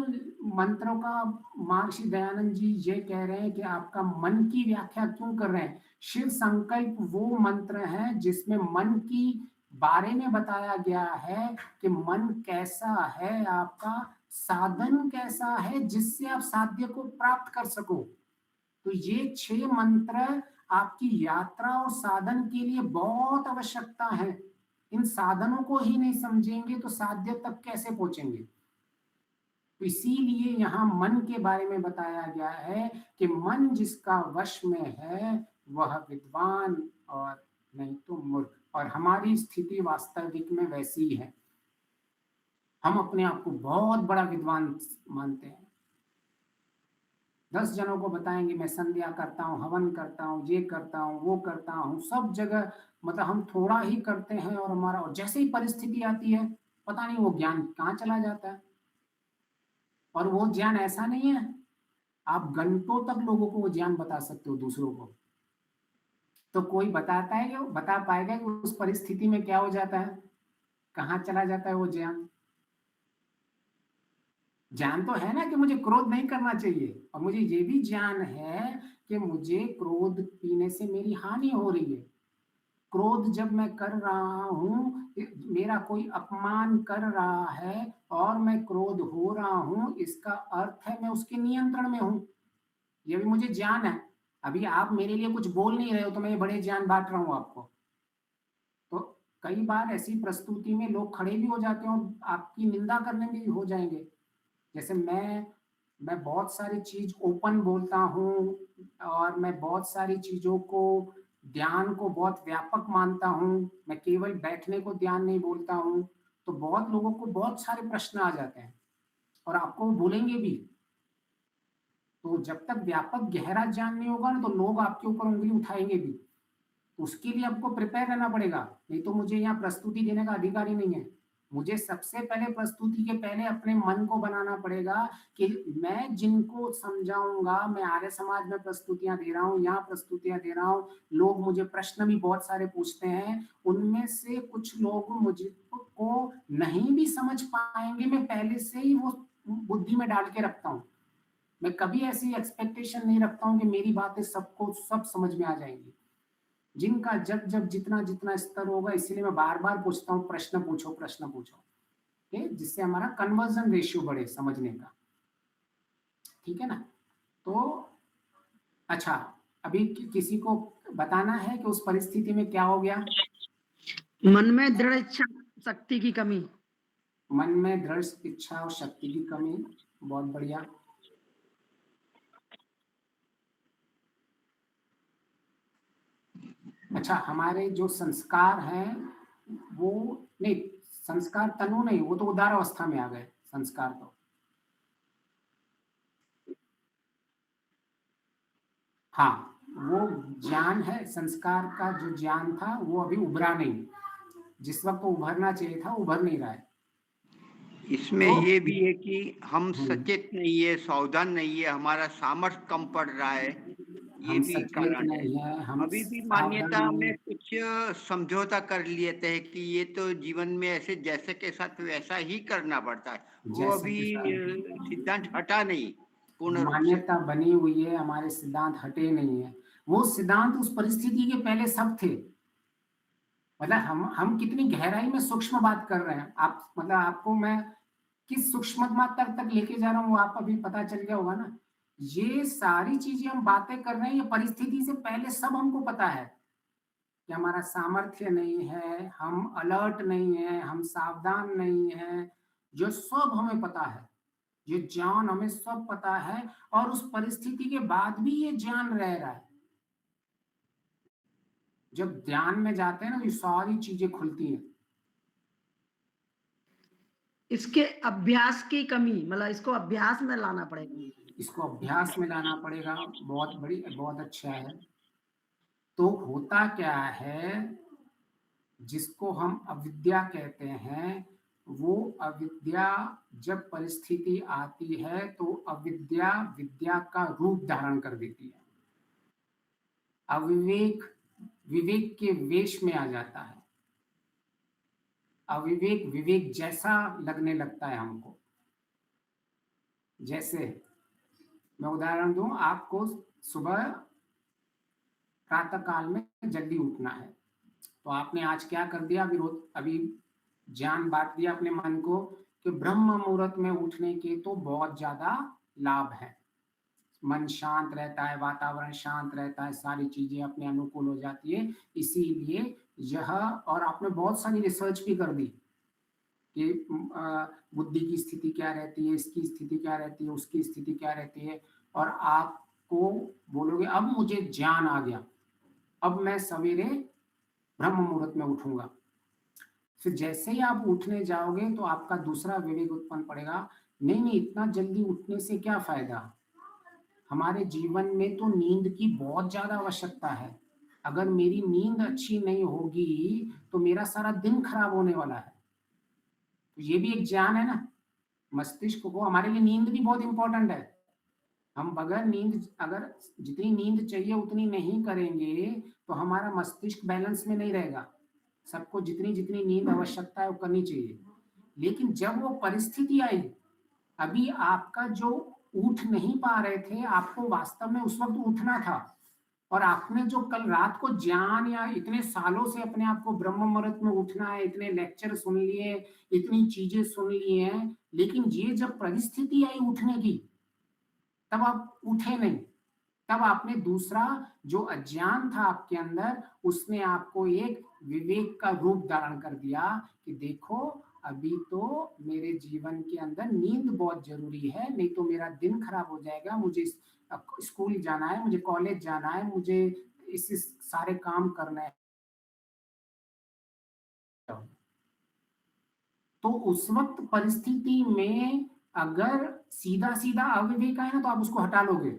मंत्रों का महर्षि दयानंद जी ये कह रहे हैं कि आपका मन की व्याख्या क्यों कर रहे हैं। शिव संकल्प वो मंत्र है जिसमें मन की बारे में बताया गया है कि मन कैसा है, आपका साधन कैसा है जिससे आप साध्य को प्राप्त कर सको। तो ये 6 मंत्र आपकी यात्रा और साधन के लिए बहुत आवश्यकता है। इन साधनों को ही नहीं समझेंगे तो साध्य तक कैसे पहुंचेंगे। तो इसीलिए यहाँ मन के बारे में बताया गया है कि मन जिसका वश में है वह विद्वान और नहीं तो मूर्ख। और हमारी स्थिति वास्तविक में वैसी ही है। हम अपने आप को बहुत बड़ा विद्वान मानते हैं। 10 जनों को बताएंगे मैं संध्या करता हूँ, हवन करता हूँ, ये करता हूँ, वो करता हूँ, सब जगह मतलब हम थोड़ा ही करते हैं और हमारा, और जैसे ही परिस्थिति आती है पता नहीं वो ज्ञान कहाँ चला जाता है। और वो ज्ञान ऐसा नहीं है आप घंटों तक लोगों को वो ज्ञान बता सकते हो दूसरों को, तो कोई बताता है कि बता पाएगा कि उस परिस्थिति में क्या हो जाता है, कहाँ चला जाता है वो ज्ञान। ज्ञान तो है ना कि मुझे क्रोध नहीं करना चाहिए, और मुझे ये भी ज्ञान है कि मुझे क्रोध पीने से मेरी हानि हो रही है। क्रोध जब मैं कर रहा हूँ, मेरा कोई अपमान कर रहा है और मैं क्रोध हो रहा हूँ, इसका अर्थ है मैं उसके नियंत्रण में हूँ। ये भी मुझे ज्ञान है। अभी आप मेरे लिए कुछ बोल नहीं रहे हो तो मैं ये बड़े ज्ञान बांट रहा हूँ आपको। तो कई बार ऐसी प्रस्तुति में लोग खड़े भी हो जाते हैं और आपकी निंदा करने में भी हो जाएंगे। जैसे मैं बहुत सारी चीज ओपन बोलता हूँ और मैं बहुत सारी चीजों को, ध्यान को बहुत व्यापक मानता हूँ, मैं केवल बैठने को ध्यान नहीं बोलता हूँ, तो बहुत लोगों को बहुत सारे प्रश्न आ जाते हैं और आपको बोलेंगे भी। तो जब तक व्यापक गहरा ज्ञान नहीं होगा ना तो लोग आपके ऊपर उंगली उठाएंगे भी। तो उसके लिए आपको प्रिपेयर रहना पड़ेगा, नहीं तो मुझे यहाँ प्रस्तुति देने का अधिकार ही नहीं है। मुझे सबसे पहले प्रस्तुति के पहले अपने मन को बनाना पड़ेगा कि मैं जिनको समझाऊंगा, मैं आर्य समाज में प्रस्तुतियां दे रहा हूँ, यहाँ प्रस्तुतियां दे रहा हूँ, लोग मुझे प्रश्न भी बहुत सारे पूछते हैं, उनमें से कुछ लोग मुझे को नहीं भी समझ पाएंगे, मैं पहले से ही वो बुद्धि में डाल के रखता हूँ। मैं कभी ऐसी एक्सपेक्टेशन नहीं रखता हूँ कि मेरी बातें सबको सब समझ में आ जाएंगी। जिनका जब जब जितना जितना स्तर होगा, इसीलिए मैं बार बार पूछता हूँ प्रश्न पूछो प्रश्न पूछो, जिससे हमारा कन्वर्जन रेशियो बढ़े समझने का। ठीक है ना। तो अच्छा, अभी किसी को बताना है कि उस परिस्थिति में क्या हो गया। मन में दृढ़ इच्छा शक्ति की कमी। मन में दृढ़ इच्छा और शक्ति की कमी, बहुत बढ़िया। अच्छा, हमारे जो संस्कार हैं वो नहीं, संस्कार तनु नहीं, वो तो उदार अवस्था में आ गए संस्कार। तो हाँ, वो ज्ञान है, संस्कार का जो ज्ञान था वो अभी उभरा नहीं, जिस वक्त उभरना चाहिए था उभर नहीं रहा है। इसमें तो ये भी है कि हम सचेत नहीं है, सावधान नहीं है, हमारा सामर्थ्य कम पड़ रहा है, ये हम भी सचेत कारण है। नहीं है, हम अभी भी सावधान मान्यता नहीं में है। कुछ समझौता कर लेते हैं कि ये तो जीवन में ऐसे जैसे के साथ वैसा ही करना पड़ता है। वो जैसे अभी कि सिद्धांत हटा नहीं पूर्ण रूप से। मान्यता बनी हुई है, हमारे सिद्धांत हटे नहीं है। वो सिद्धांत उस परिस्थिति के पहले सब थे। मतलब हम कितनी गहराई में सूक्ष्म बात कर रहे हैं। आप मतलब आपको मैं किस सूक्ष्म मात्रा तक लेके जा रहा हूँ वो आप अभी पता चल गया होगा ना। ये सारी चीजें हम बातें कर रहे हैं, ये परिस्थिति से पहले सब हमको पता है कि हमारा सामर्थ्य नहीं है, हम अलर्ट नहीं है, हम सावधान नहीं है, जो सब हमें पता है, ये ज्ञान हमें सब पता है। और उस परिस्थिति के बाद भी ये ज्ञान रह रहा है। जब ध्यान में जाते हैं ना, ये सारी चीजें खुलती हैं। इसके अभ्यास की कमी, मतलब इसको अभ्यास में लाना पड़ेगा। इसको अभ्यास में लाना पड़ेगा। बहुत बड़ी, बहुत अच्छा है। तो होता क्या है, जिसको हम अविद्या कहते हैं, वो अविद्या जब परिस्थिति आती है तो अविद्या विद्या का रूप धारण कर देती है। अविवेक विवेक के वेश में आ जाता है। अविवेक विवेक जैसा लगने लगता है हमको। जैसे मैं उदाहरण दूं, आपको सुबह प्रातः काल में जल्दी उठना है, तो आपने आज क्या कर दिया, अभी ज्ञान बांट दिया अपने मन को कि ब्रह्म मुहूर्त में उठने के तो बहुत ज्यादा लाभ है। मन शांत रहता है, वातावरण शांत रहता है, सारी चीजें अपने अनुकूल हो जाती है। इसीलिए यह, और आपने बहुत सारी रिसर्च भी कर दी कि बुद्धि की स्थिति क्या रहती है, इसकी स्थिति क्या रहती है, उसकी स्थिति क्या रहती है, और आपको बोलोगे अब मुझे ज्ञान आ गया, अब मैं सवेरे ब्रह्म मुहूर्त में उठूंगा। फिर जैसे ही आप उठने जाओगे तो आपका दूसरा विवेक उत्पन्न पड़ेगा, नहीं नहीं, इतना जल्दी उठने से क्या फायदा, हमारे जीवन में तो नींद की बहुत ज्यादा आवश्यकता है। अगर मेरी नींद अच्छी नहीं होगी तो मेरा सारा दिन खराब होने वाला है। तो ये भी एक ज्ञान है ना, मस्तिष्क को, हमारे लिए नींद भी बहुत इंपॉर्टेंट है। हम बगैर नींद, अगर जितनी नींद चाहिए उतनी नहीं करेंगे तो हमारा मस्तिष्क बैलेंस में नहीं रहेगा। सबको जितनी जितनी नींद आवश्यकता है वो करनी चाहिए। लेकिन जब वो परिस्थिति आई, अभी आपका जो उठ नहीं पा रहे थे, आपको वास्तव में उस वक्त उठना था, और आपने जो कल रात को ज्ञान, या इतने सालों से अपने आप को ब्रह्म मुहूर्त में उठना है, इतने लेक्चर सुन लिए, इतनी चीजें सुन ली हैं, लेकिन ये जब परिस्थिति आई उठने की, तब आप उठे नहीं। तब आपने दूसरा जो अज्ञान था आपके अंदर, उसने आपको एक विवेक का रूप धारण कर दिया कि देखो अभी तो मेरे जीवन के अंदर नींद बहुत जरूरी है, नहीं तो मेरा दिन खराब हो जाएगा, मुझे स्कूल जाना है, मुझे कॉलेज जाना है, मुझे इस सारे काम करना है। तो उस वक्त परिस्थिति में अगर सीधा सीधा अविवेक आए ना तो आप उसको हटा लोगे।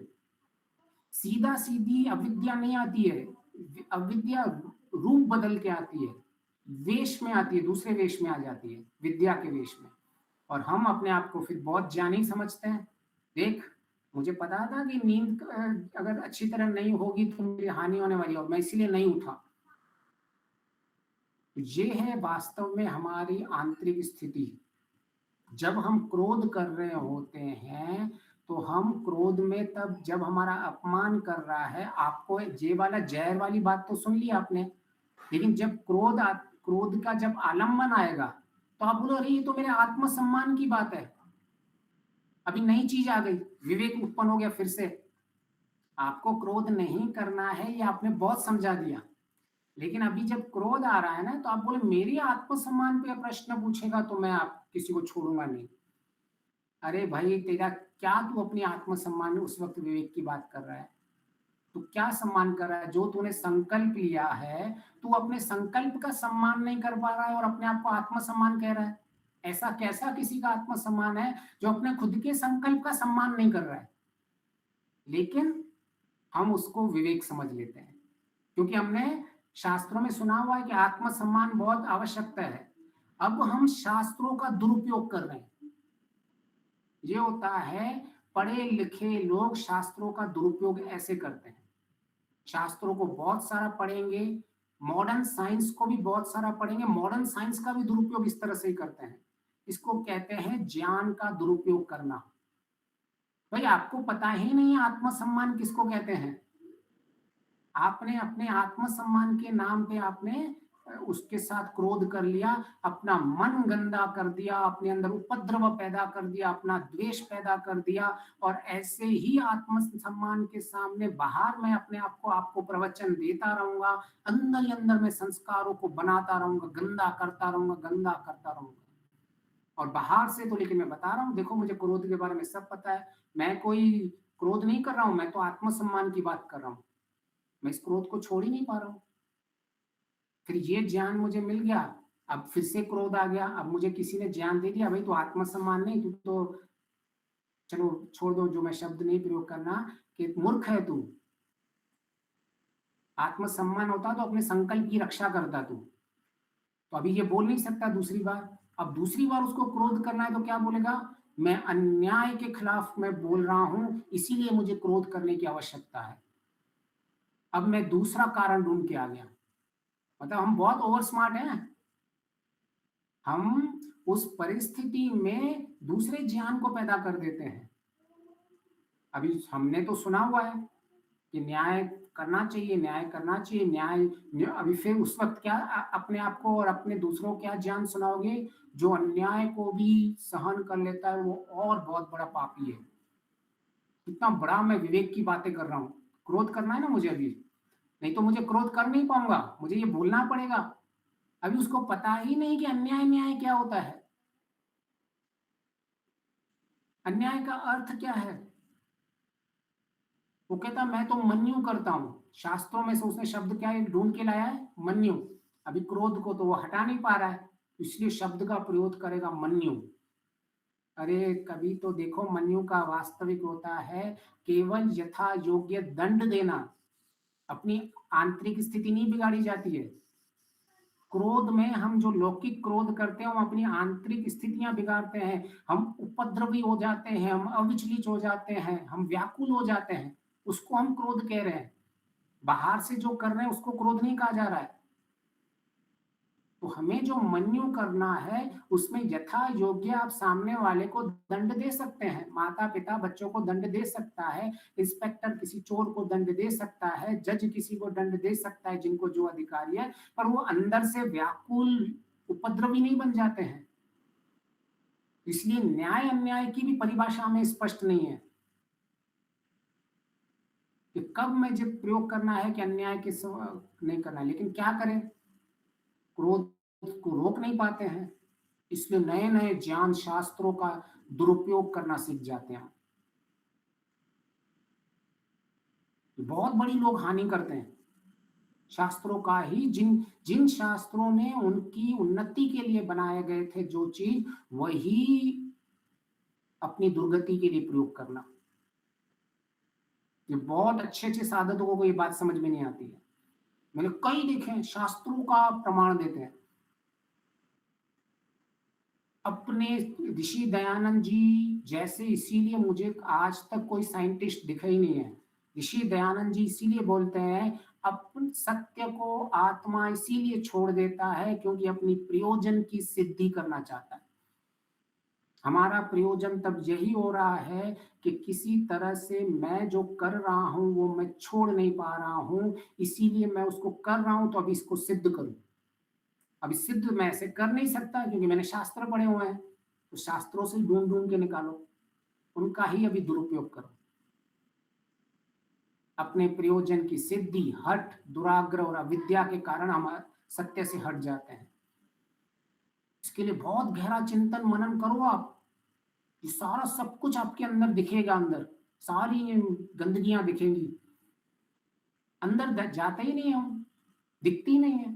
सीधा सीधी अविद्या नहीं आती है, अविद्या रूप बदल के आती है, वेश में आती है, दूसरे वेश में आ जाती है, विद्या के वेश में। और हम अपने आप को फिर बहुत ज्ञानी समझते हैं। देख, मुझे पता था कि नींद अगर अच्छी तरह नहीं होगी तो मेरी हानि होने वाली है, और मैं इसीलिए नहीं उठा। ये है वास्तव में हमारी आंतरिक स्थिति। जब हम क्रोध कर रहे होते हैं तो हम क्रोध में, तब जब हमारा अपमान कर रहा है, आपको ये वाला जहर वाली बात तो सुन ली आपने, लेकिन जब क्रोध का जब आलम्बन आएगा तो आप बोलो अरे ये तो मेरे आत्मसम्मान की बात है, अभी नई चीज आ गई, विवेक उत्पन्न हो गया फिर से। आपको क्रोध नहीं करना है, ये आपने बहुत समझा दिया, लेकिन अभी जब क्रोध आ रहा है ना तो आप बोले मेरी आत्मसम्मान पे प्रश्न पूछेगा तो मैं आप किसी को छोड़ूंगा नहीं। अरे भाई, तेरा क्या, तू अपनी आत्मसम्मान में उस वक्त विवेक की बात कर रहा है? तू क्या सम्मान कर रहा है? जो तूने संकल्प लिया है, तू अपने संकल्प का सम्मान नहीं कर पा रहा है और अपने आप को आत्मसम्मान कह रहा है। ऐसा कैसा किसी का आत्मसम्मान है जो अपने खुद के संकल्प का सम्मान नहीं कर रहा है? लेकिन हम उसको विवेक समझ लेते हैं, क्योंकि हमने शास्त्रों में सुना हुआ है कि आत्मसम्मान बहुत आवश्यकता है। अब हम शास्त्रों का दुरुपयोग कर रहे हैं। ये होता है, पढ़े लिखे लोग शास्त्रों का दुरुपयोग ऐसे करते हैं। शास्त्रों को बहुत सारा पढ़ेंगे, मॉडर्न साइंस को भी बहुत सारा पढ़ेंगे, मॉडर्न साइंस का भी दुरुपयोग इस तरह से ही करते हैं। इसको कहते हैं ज्ञान का दुरुपयोग करना। भाई, आपको पता ही नहीं आत्मसम्मान किसको कहते हैं। आपने अपने आत्मसम्मान के नाम पे आपने उसके साथ क्रोध कर लिया, अपना मन गंदा कर दिया, अपने अंदर उपद्रव पैदा कर दिया, अपना द्वेष पैदा कर दिया, और ऐसे ही आत्मसम्मान के सामने बाहर मैं अपने आप को आपको प्रवचन देता रहूंगा, अंदर ही अंदर में संस्कारों को बनाता रहूंगा, गंदा करता रहूंगा, गंदा करता रहूंगा। और बाहर से तो, लेकिन मैं बता रहा हूँ, देखो मुझे क्रोध के बारे में सब पता है, मैं कोई क्रोध नहीं कर रहा हूँ, मैं तो आत्मसम्मान की बात कर रहा हूँ, मैं इस क्रोध को छोड़ ही नहीं पा रहा हूँ। फिर ये ज्ञान मुझे मिल गया, अब फिर से क्रोध आ गया, अब मुझे किसी ने ज्ञान दे दिया, भाई तो आत्मसम्मान नहीं, तू तो, चलो छोड़ दो, जो मैं शब्द नहीं प्रयोग करना, कि मूर्ख है तू। आत्मसम्मान होता तो अपने संकल्प की रक्षा करता तू। तो अभी ये बोल नहीं सकता दूसरी बार। अब दूसरी बार उसको क्रोध करना है तो क्या बोलेगा, मैं अन्याय के खिलाफ मैं बोल रहा हूं, इसीलिए मुझे क्रोध करने की आवश्यकता है। अब मैं दूसरा कारण ढूंढ के आ गया। मतलब हम बहुत ओवर स्मार्ट हैं। हम उस परिस्थिति में दूसरे ज्ञान को पैदा कर देते हैं। अभी हमने तो सुना हुआ है कि न्याय करना चाहिए, न्याय करना चाहिए, न्याय, अभी फिर उस वक्त क्या अपने आप को और अपने दूसरों को क्या ज्ञान सुनाओगे, जो अन्याय को भी सहन कर लेता है वो और बहुत बड़ा पापी है। कितना बड़ा मैं विवेक की बातें कर रहा हूँ। क्रोध करना है ना मुझे अभी, नहीं तो मुझे क्रोध कर नहीं पाऊंगा, मुझे ये बोलना पड़ेगा। अभी उसको पता ही नहीं कि अन्याय न्याय क्या होता है, अन्याय का अर्थ क्या है। वो कहता मैं तो मन्यु करता हूं, शास्त्रों में से उसने शब्द क्या ढूंढ के लाया है, मन्यु। अभी क्रोध को तो वो हटा नहीं पा रहा है, इसलिए शब्द का प्रयोग करेगा मन्यु। अरे कभी तो देखो, मन्यु का वास्तविक होता है केवल यथा योग्य दंड देना, अपनी आंतरिक स्थिति नहीं बिगाड़ी जाती है। क्रोध में हम जो लौकिक क्रोध करते हैं, हम अपनी आंतरिक स्थितियां बिगाड़ते हैं, हम उपद्रवी हो जाते हैं, हम अविचलित हो जाते हैं, हम व्याकुल हो जाते हैं, उसको हम क्रोध कह रहे हैं। बाहर से जो कर रहे हैं उसको क्रोध नहीं कहा जा रहा है। तो हमें जो मन्यु करना है उसमें यथा योग्य आप सामने वाले को दंड दे सकते हैं, माता पिता बच्चों को दंड दे सकता है, इंस्पेक्टर किसी चोर को दंड दे सकता है, जज किसी को दंड दे सकता है, जिनको जो अधिकारी है, पर वो अंदर से व्याकुल उपद्रवी नहीं बन जाते हैं। इसलिए न्याय अन्याय की भी परिभाषा में स्पष्ट नहीं है कि कब में जब प्रयोग करना है कि अन्याय के नहीं करना है। लेकिन क्या करें, क्रोध को रोक नहीं पाते हैं, इसलिए नए नए ज्ञान शास्त्रों का दुरुपयोग करना सीख जाते हैं। बहुत बड़ी लोग हानि करते हैं शास्त्रों का ही, जिन जिन शास्त्रों ने उनकी उन्नति के लिए बनाए गए थे जो चीज, वही अपनी दुर्गति के लिए प्रयोग करना। ये बहुत अच्छे अच्छे साधकों को ये बात समझ में नहीं आती है। मैंने कई देखे हैं शास्त्रों का प्रमाण देते हैं। अपने ऋषि दयानंद जी जैसे, इसीलिए मुझे आज तक कोई साइंटिस्ट दिखा ही नहीं है। ऋषि दयानंद जी इसीलिए बोलते हैं अपन सत्य को आत्मा इसीलिए छोड़ देता है क्योंकि अपनी प्रयोजन की सिद्धि करना चाहता है। हमारा प्रयोजन तब यही हो रहा है कि किसी तरह से मैं जो कर रहा हूं वो मैं छोड़ नहीं पा रहा हूं, इसीलिए मैं उसको कर रहा हूं, तो अभी इसको सिद्ध करूं। अभी सिद्ध मैं ऐसे कर नहीं सकता क्योंकि मैंने शास्त्र पढ़े हुए हैं, तो शास्त्रों से ढूंढ ढूंढ के निकालो, उनका ही अभी दुरुपयोग करो। अपने प्रयोजन की सिद्धि, हठ, दुराग्रह और अविद्या के कारण हम सत्य से हट जाते हैं। इसके लिए बहुत गहरा चिंतन मनन करो आप, ये सारा सब कुछ आपके अंदर दिखेगा, अंदर सारी गंदगियां दिखेंगी, अंदर जाते ही नहीं हम, दिखती नहीं है।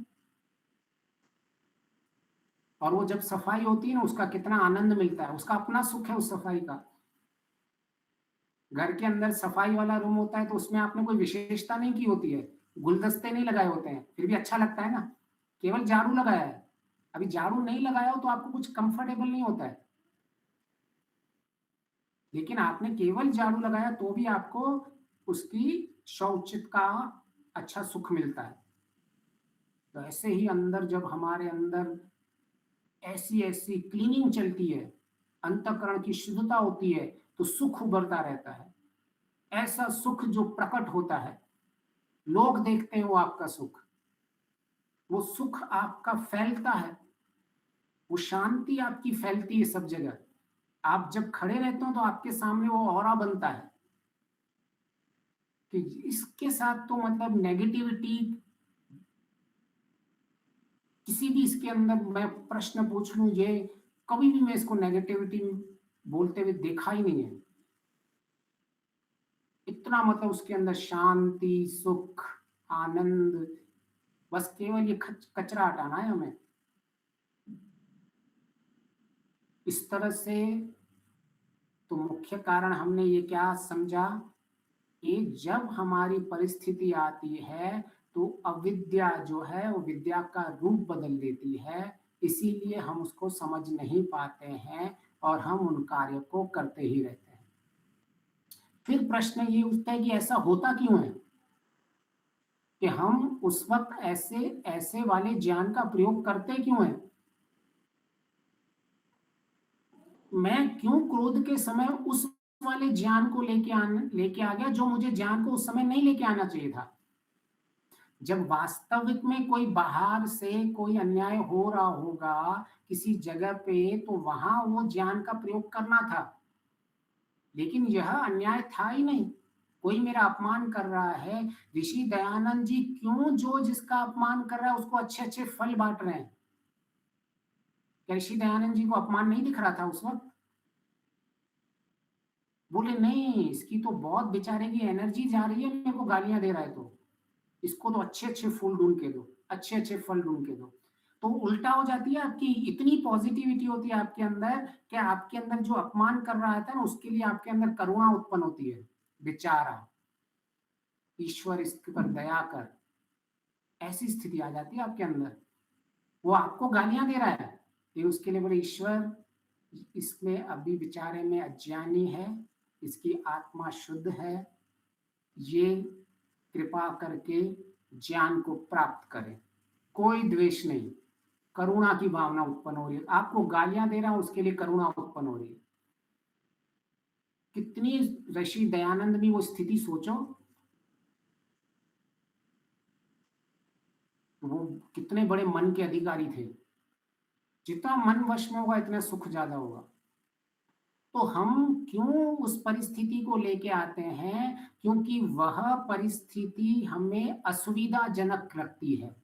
और वो जब सफाई होती है ना, उसका कितना आनंद मिलता है, उसका अपना सुख है उस सफाई का। घर के अंदर सफाई वाला रूम होता है तो उसमें आपने कोई विशेषता नहीं की होती है, गुलदस्ते नहीं लगाए होते हैं, फिर भी अच्छा लगता है ना। केवल झाड़ू लगाया है, अभी झाड़ू नहीं लगाया हो तो आपको कुछ कंफर्टेबल नहीं होता है, लेकिन आपने केवल झाड़ू लगाया तो भी आपको उसकी शौचित का अच्छा सुख मिलता है। तो ऐसे ही अंदर जब हमारे अंदर ऐसी ऐसी क्लीनिंग चलती है, अंतःकरण की शुद्धता होती है, तो सुख उभरता रहता है। ऐसा सुख जो प्रकट होता है, लोग देखते हैं वो आपका सुख, वो सुख आपका फैलता है, वो शांति आपकी फैलती है सब जगह। आप जब खड़े रहते हो तो आपके सामने वो ऑरा बनता है कि इसके साथ तो मतलब नेगेटिविटी, किसी भी इसके अंदर मैं प्रश्न पूछ लूं, ये कभी भी मैं इसको नेगेटिविटी बोलते हुए देखा ही नहीं है। इतना मतलब उसके अंदर शांति, सुख, आनंद, बस केवल ये कचरा हटाना है हमें। इस तरह से तो मुख्य कारण हमने ये क्या समझा कि जब हमारी परिस्थिति आती है तो अविद्या जो है वो विद्या का रूप बदल देती है, इसीलिए हम उसको समझ नहीं पाते हैं और हम उन कार्य को करते ही रहते हैं। फिर प्रश्न ये उठता है कि ऐसा होता क्यों है कि हम उस वक्त ऐसे ऐसे वाले ज्ञान का प्रयोग करते क्यों हैं। मैं क्यों क्रोध के समय उस वाले ज्ञान को लेके आ गया जो मुझे ज्ञान को उस समय नहीं लेके आना चाहिए था। जब वास्तविक में कोई बाहर से कोई अन्याय हो रहा होगा किसी जगह पे, तो वहां वो ज्ञान का प्रयोग करना था, लेकिन यह अन्याय था ही नहीं। कोई मेरा अपमान कर रहा है, ऋषि दयानंद जी क्यों जो जिसका अपमान कर रहा है उसको अच्छे-अच्छे फल बाँट रहे हैं? क्या ऋषि दयानंद जी को अपमान नहीं दिख रहा था उस वक़्त? बोले नहीं, इसकी तो बहुत बेचारे की एनर्जी जा रही है, मेरे को गालियाँ दे रहा है तो। इसको तो अच्छे-अच्छे फूल ढूँढ के दो, अच्छे-अच्छे फल ढूँढ के दो। तो उल्टा हो जाती है आपकी, इतनी पॉज़िटिविटी होती है आपके अंदर कि आपके अंदर जो अपमान कर रहा था ना, उसके लिए आपके अंदर करुणा उत्पन्न होती है। बेचारा, ईश्वर इसके पर दया कर, ऐसी स्थिति आ जाती है आपके अंदर। वो आपको गालियाँ दे रहा है, लेकिन उसके लिए बोले ईश्वर इसमें अभी बेचारे में अज्ञानी है, इसकी आत्मा शुद्ध है, ये कृपा करके ज्ञान को प्राप्त करे। कोई द्वेष नहीं, करुणा की भावना उत्पन्न हो रही है। आपको गालियां दे रहा हूं, उसके लिए करुणा उत्पन्न हो रही है। कितनी ऋषि दयानंद में वो स्थिति सोचो, वो कितने बड़े मन के अधिकारी थे। जितना मन वश में होगा इतना सुख ज्यादा होगा। तो हम क्यों उस परिस्थिति को लेके आते हैं? क्योंकि वह परिस्थिति हमें असुविधाजनक लगती है।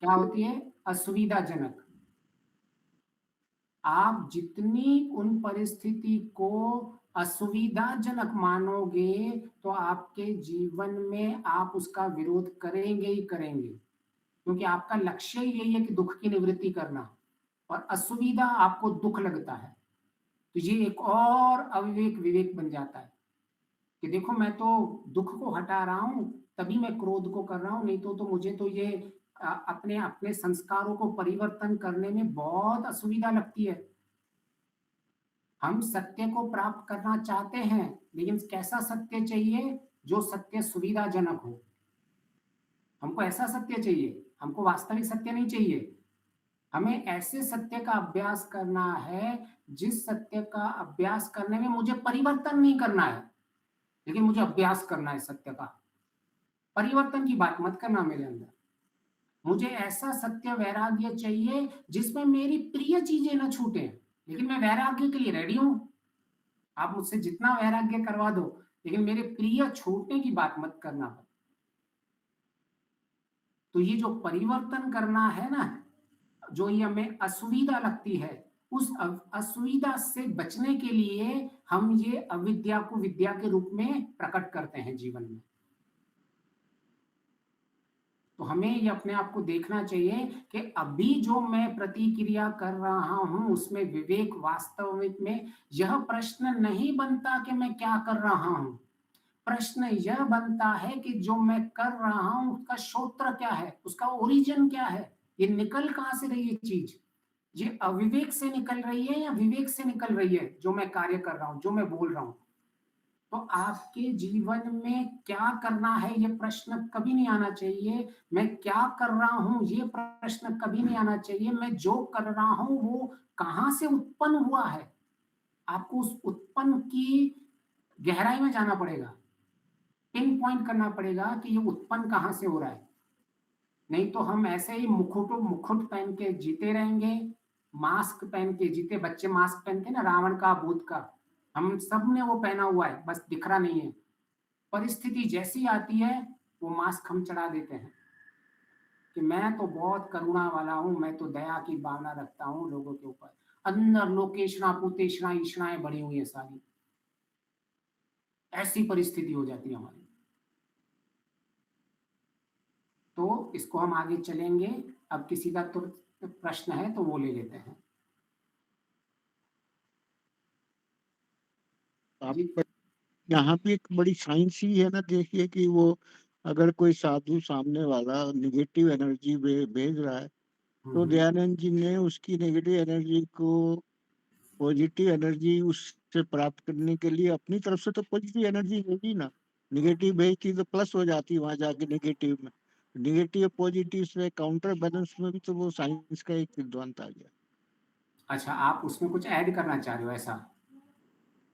क्या होती है? असुविधाजनक। आप जितनी उन परिस्थिति को असुविधाजनक मानोगे तो आपके जीवन में आप उसका विरोध करेंगे ही करेंगे, क्योंकि आपका लक्ष्य ही यही है कि दुख की निवृत्ति करना, और असुविधा आपको दुख लगता है। तो ये एक और अविवेक विवेक बन जाता है कि देखो मैं तो दुख को हटा रहा हूं, तभी मैं क्रोध को कर रहा हूं, नहीं तो मुझे तो ये अपने अपने संस्कारों को परिवर्तन करने में बहुत असुविधा लगती है। हम सत्य को प्राप्त करना चाहते हैं, लेकिन कैसा सत्य चाहिए? जो सत्य सुविधाजनक हो। हमको ऐसा सत्य चाहिए, हमको वास्तविक सत्य नहीं चाहिए। हमें ऐसे सत्य का अभ्यास करना है जिस सत्य का अभ्यास करने में मुझे परिवर्तन नहीं करना है, लेकिन मुझे अभ्यास करना है सत्य का। परिवर्तन की बात मत करना मेरे अंदर। मुझे ऐसा सत्य वैराग्य चाहिए जिसमें मेरी प्रिय चीजें न छूटे, लेकिन मैं वैराग्य के लिए रेडी हूं। आप मुझसे जितना वैराग्य करवा दो, लेकिन मेरे प्रिय छूटने की बात मत करना। तो ये जो परिवर्तन करना है ना, जो ये हमें असुविधा लगती है, उस असुविधा से बचने के लिए हम ये अविद्या को विद्या के रूप में प्रकट करते हैं जीवन में। तो हमें ये अपने आप को देखना चाहिए कि अभी जो मैं प्रतिक्रिया कर रहा हूं उसमें विवेक वास्तविक में यह प्रश्न नहीं बनता कि मैं क्या कर रहा हूं। प्रश्न यह बनता है कि जो मैं कर रहा हूं उसका स्रोत क्या है, उसका ओरिजिन क्या है, ये निकल कहां से रही है चीज? ये अविवेक से निकल रही है या विवेक से निकल रही है? जो मैं कार्य कर रहा हूं, जो मैं बोल रहा हूं। तो आपके जीवन में क्या करना है ये प्रश्न कभी नहीं आना चाहिए। मैं क्या कर रहा हूं ये प्रश्न कभी नहीं आना चाहिए। मैं जो कर रहा हूं वो कहां से उत्पन्न हुआ है। आपको उस उत्पन्न की गहराई में जाना पड़ेगा, पिन पॉइंट करना पड़ेगा कि ये उत्पन्न कहां से हो रहा है। नहीं तो हम ऐसे ही मुकुट पहन के जीते रहेंगे, मास्क पहन के जीते। बच्चे मास्क पहनते ना, रावण का, भूत का, हम सब ने वो पहना हुआ है, बस दिख रहा नहीं है। परिस्थिति जैसी आती है वो मास्क हम चढ़ा देते हैं कि मैं तो बहुत करुणा वाला हूं, मैं तो दया की भावना रखता हूं लोगों के ऊपर। अंदर लोकेशना पुतेशना ईशनाएं बड़ी हुई है सारी। ऐसी परिस्थिति हो जाती है हमारी। तो इसको हम आगे चलेंगे। अब किसी का तो प्रश्न है तो वो ले लेते हैं। आप यहाँ पे एक बड़ी साइंस ही है ना, देखिए कि वो अगर कोई साधु सामने वाला निगेटिव एनर्जी भेज रहा है तो दयानंद जी ने उसकी नेगेटिव एनर्जी को पॉजिटिव एनर्जी उससे प्राप्त करने के लिए अपनी तरफ से तो पॉजिटिव एनर्जी भेजी ना। निगेटिव भेजती तो प्लस हो जाती वहां जाके नेगेटिव में। निगेटिव पॉजिटिव से काउंटर बैलेंस में भी तो वो साइंस का एक सिद्धांत आ गया। अच्छा, आप उसमें कुछ ऐड करना चाह रहे हो ऐसा?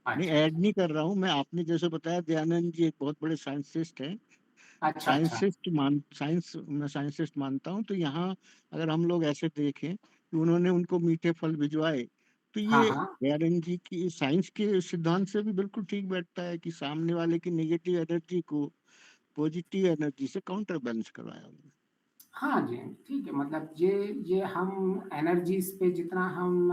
नहीं, अच्छा ऐड नहीं कर रहा हूँ मैं। आपने जैसे बताया दयानंद जी एक बहुत बड़े साइंटिस्ट हैं। अच्छा अच्छा। मैं साइंटिस्ट मानता हूँ। तो यहाँ अगर हम लोग ऐसे देखें कि उन्होंने उनको मीठे फल भिजवाए तो हाँ ये हाँ दयानंद जी की साइंस के सिद्धांत से भी बिल्कुल ठीक बैठता है कि सामने वाले की नेगेटिव एनर्जी को पॉजिटिव एनर्जी से काउंटर बैलेंस करवाया उन्होंने। हाँ जी, ठीक है। मतलब ये हम एनर्जीज पे जितना हम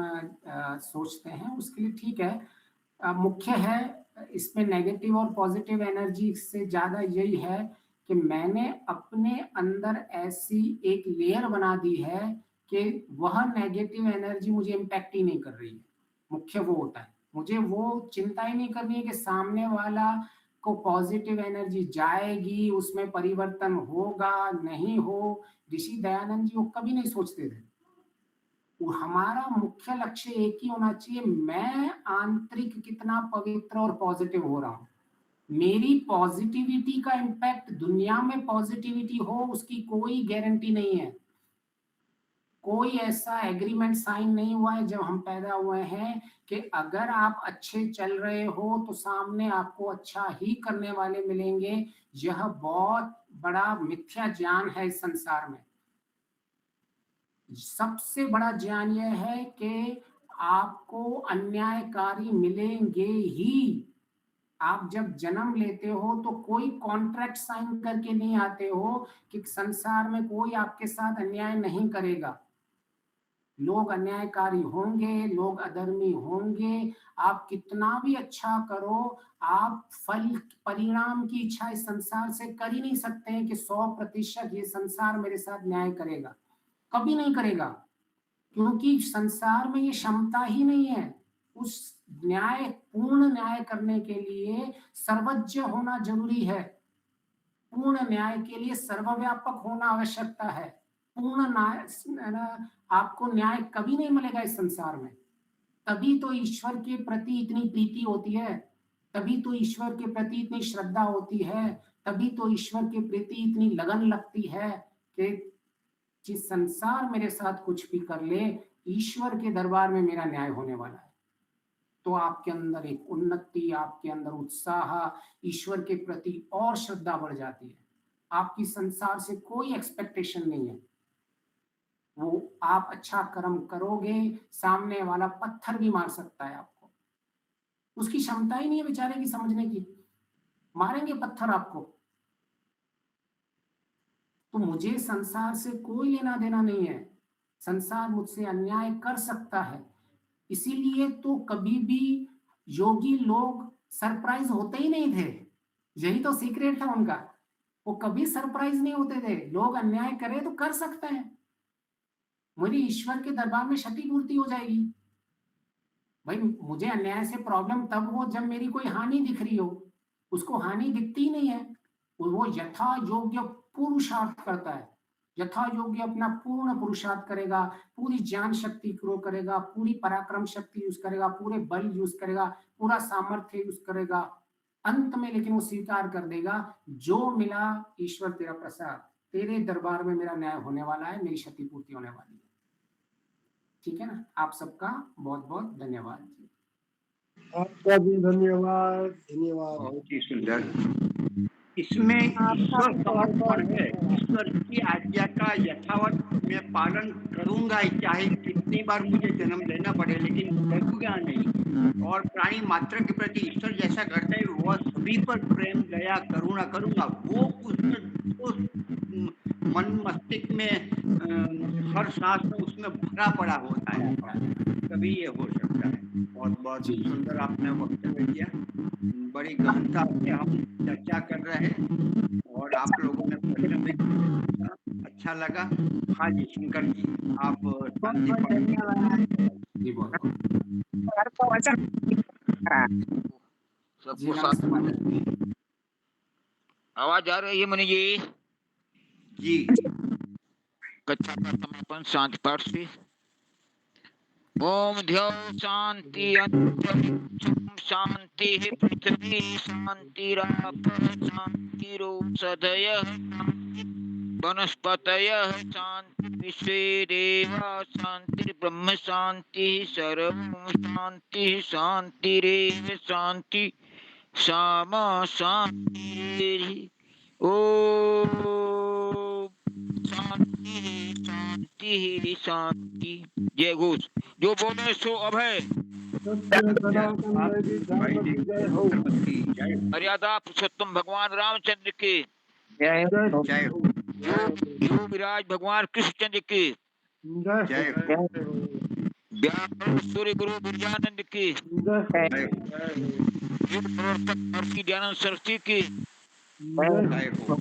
सोचते हैं उसके लिए ठीक है। मुख्य है इसमें नेगेटिव और पॉजिटिव एनर्जी से ज़्यादा यही है कि मैंने अपने अंदर ऐसी एक लेयर बना दी है कि वह नेगेटिव एनर्जी मुझे इम्पैक्ट ही नहीं कर रही है। मुख्य वो होता है, मुझे वो चिंता ही नहीं करनी है कि सामने वाला को पॉजिटिव एनर्जी जाएगी, उसमें परिवर्तन होगा नहीं हो। ऋषि दयानंद जी वो कभी नहीं सोचते थे। वो हमारा मुख्य लक्ष्य एक ही होना चाहिए, मैं आंतरिक कितना पवित्र और पॉजिटिव हो रहा हूं। मेरी पॉजिटिविटी का इम्पैक्ट दुनिया में पॉजिटिविटी हो उसकी कोई गारंटी नहीं है। कोई ऐसा एग्रीमेंट साइन नहीं हुआ है जब हम पैदा हुए हैं कि अगर आप अच्छे चल रहे हो तो सामने आपको अच्छा ही करने वाले मिलेंगे। यह बहुत बड़ा मिथ्या ज्ञान है इस संसार में। सबसे बड़ा ज्ञान यह है कि आपको अन्यायकारी मिलेंगे ही। आप जब जन्म लेते हो तो कोई कॉन्ट्रैक्ट साइन करके नहीं आते हो कि संसार में कोई आपके साथ अन्याय नहीं करेगा। लोग अन्यायकारी होंगे, लोग अधर्मी होंगे। आप कितना भी अच्छा करो, आप फल परिणाम की इच्छा इस संसार से कर ही नहीं सकते हैं कि 100% ये संसार मेरे साथ न्याय करेगा। कभी नहीं करेगा, क्योंकि संसार में ये क्षमता ही नहीं है। उस पूर्ण न्याय करने के लिए सर्वज्ञ होना जरूरी है। पूर्ण न्याय के लिए सर्वव्यापक होना आवश्यकता है। पूर्ण न्याय, आपको न्याय कभी नहीं मिलेगा इस संसार में। तभी तो ईश्वर के प्रति इतनी प्रीति होती है, तभी तो ईश्वर के प्रति इतनी श्रद्धा होती है, तभी तो ईश्वर के प्रति इतनी लगन लगती है कि जिस संसार मेरे साथ कुछ भी कर ले, ईश्वर के दरबार में मेरा न्याय होने वाला है। तो आपके अंदर एक उन्नति, आपके अंदर उत्साह, ईश्वर के प्रति और श्रद्धा बढ़ जाती है। आपकी संसार से कोई एक्सपेक्टेशन नहीं है। वो आप अच्छा कर्म करोगे, सामने वाला पत्थर भी मार सकता है आपको। उसकी क्षमता ही नहीं है बेचारे की समझने की, मारेंगे पत्थर आपको। तो मुझे संसार से कोई लेना देना नहीं है। संसार मुझसे अन्याय कर सकता है, इसीलिए तो कभी भी योगी लोग सरप्राइज होते ही नहीं थे। यही तो सीक्रेट था उनका, वो कभी सरप्राइज नहीं होते थे। लोग अन्याय करे तो कर सकते हैं, मेरी ईश्वर के दरबार में क्षतिपूर्ति हो जाएगी। भाई मुझे अन्याय से प्रॉब्लम तब हो जब मेरी कोई हानि दिख रही हो। उसको हानि दिखती ही नहीं है, वो यथा योग्य पुरुषार्थ करता है। यथा योग्य अपना पूर्ण पुरुषार्थ करेगा, पूरी ज्ञान शक्ति ग्रो करेगा, पूरी पराक्रम शक्ति यूज करेगा, पूरे बल यूज करेगा, पूरा सामर्थ्य यूज करेगा। अंत में लेकिन वो स्वीकार कर देगा, जो मिला ईश्वर तेरा प्रसाद, तेरे दरबार में मेरा न्याय होने वाला है, मेरी क्षतिपूर्ति होने वाली है। ठीक है ना। आप सबका बहुत बहुत धन्यवाद जी। आपका भी धन्यवाद। धन्यवाद। बहुत ही सुंदर। इसमें ईश्वर समर्पण है, ईश्वर की आज्ञा का यथावत मैं पालन करूंगा, चाहे कितनी बार मुझे जन्म लेना पड़े, लेकिन करूंगा नहीं। और प्राणी मात्र के प्रति ईश्वर जैसा करता है वह सभी पर प्रेम दया करुणा करूंगा, वो उस मन मस्तिष्क में हर सांस में उसमें भरा पड़ा होता है, तभी ये हो सकता है। बहुत बहुत सुंदर आपने वक्तव्य दिया, बड़ी गहनता से हम चर्चा कर रहे हैं और आप लोगों ने प्रश्न भी अच्छा लगा। हाँ जी शंकर जी, आप जी बहुत सबको साथ आवाज आ रही है मनी जी? जी कक्षा का समापन शांति पाठ से। ओम ध्यो शांति अंतरिक्षं शांति पृथ्वी शांतिराप शांतिरोषधयः वनस्पतयः शांति विश्वे देवा शांति ब्रह्म शांति सर्वं शांति शांतिरेव शांति सामा शांति। ओम शांति शांति। शांति ही शांति। जय घोष। जो बोले सो अभय। सत्य सनातन वैदिक धर्म की जय हो। मर्यादा पुरुषोत्तम भगवान रामचंद्र की। जय हो। जय हो। योग विराज भगवान कृष्णचंद्र की। जय हो। व्याकरण सूर्य गुरु विरजानंद की। जय हो। योग प्रवर्तक महर्षि दयानंद सरस्वती की। जय हो।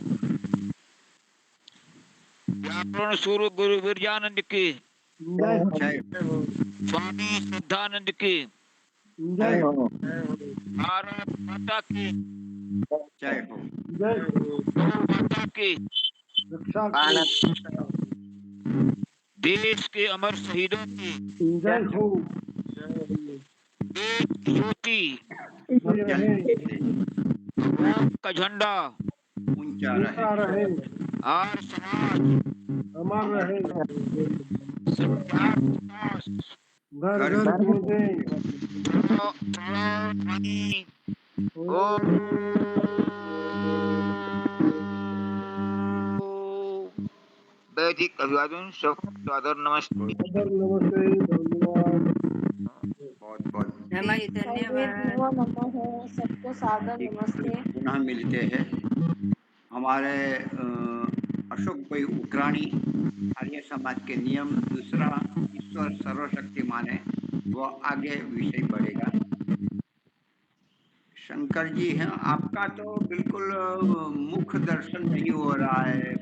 व्याकरण सूर्य गुरु विरजानंद की। जय हो। जय हो। स्वामी श्रद्धानंद की। जय हो। भारत माता की। जय हो। जय हो। गौ माता की। रक्षा की। देश के अमर शहीदों की। जय हो। देश की ज्योति। बनी रहे। भारत का झंडा। ऊंचा ऊंचा रहे। रहे। और समाज। अमर रहे। सत्याग्रह विकास। घर घर गूंजे। ध्वनि। वैदिक अभिवादन सबको आदर नमस्ते। आदर नमस्ते। धन्यवाद। बहुत बहुत हमारी धन्यवाद। नमः सबको सादर नमस्ते। पुनः मिलते हैं। हमारे अशोक भाई उकरानी आर्य समाज के नियम दूसरा ईश्वर सर्वशक्तिमान है, वो आगे विषय बढ़ेगा। शंकर जी हैं, आपका तो बिल्कुल मुख दर्शन नहीं हो रहा है।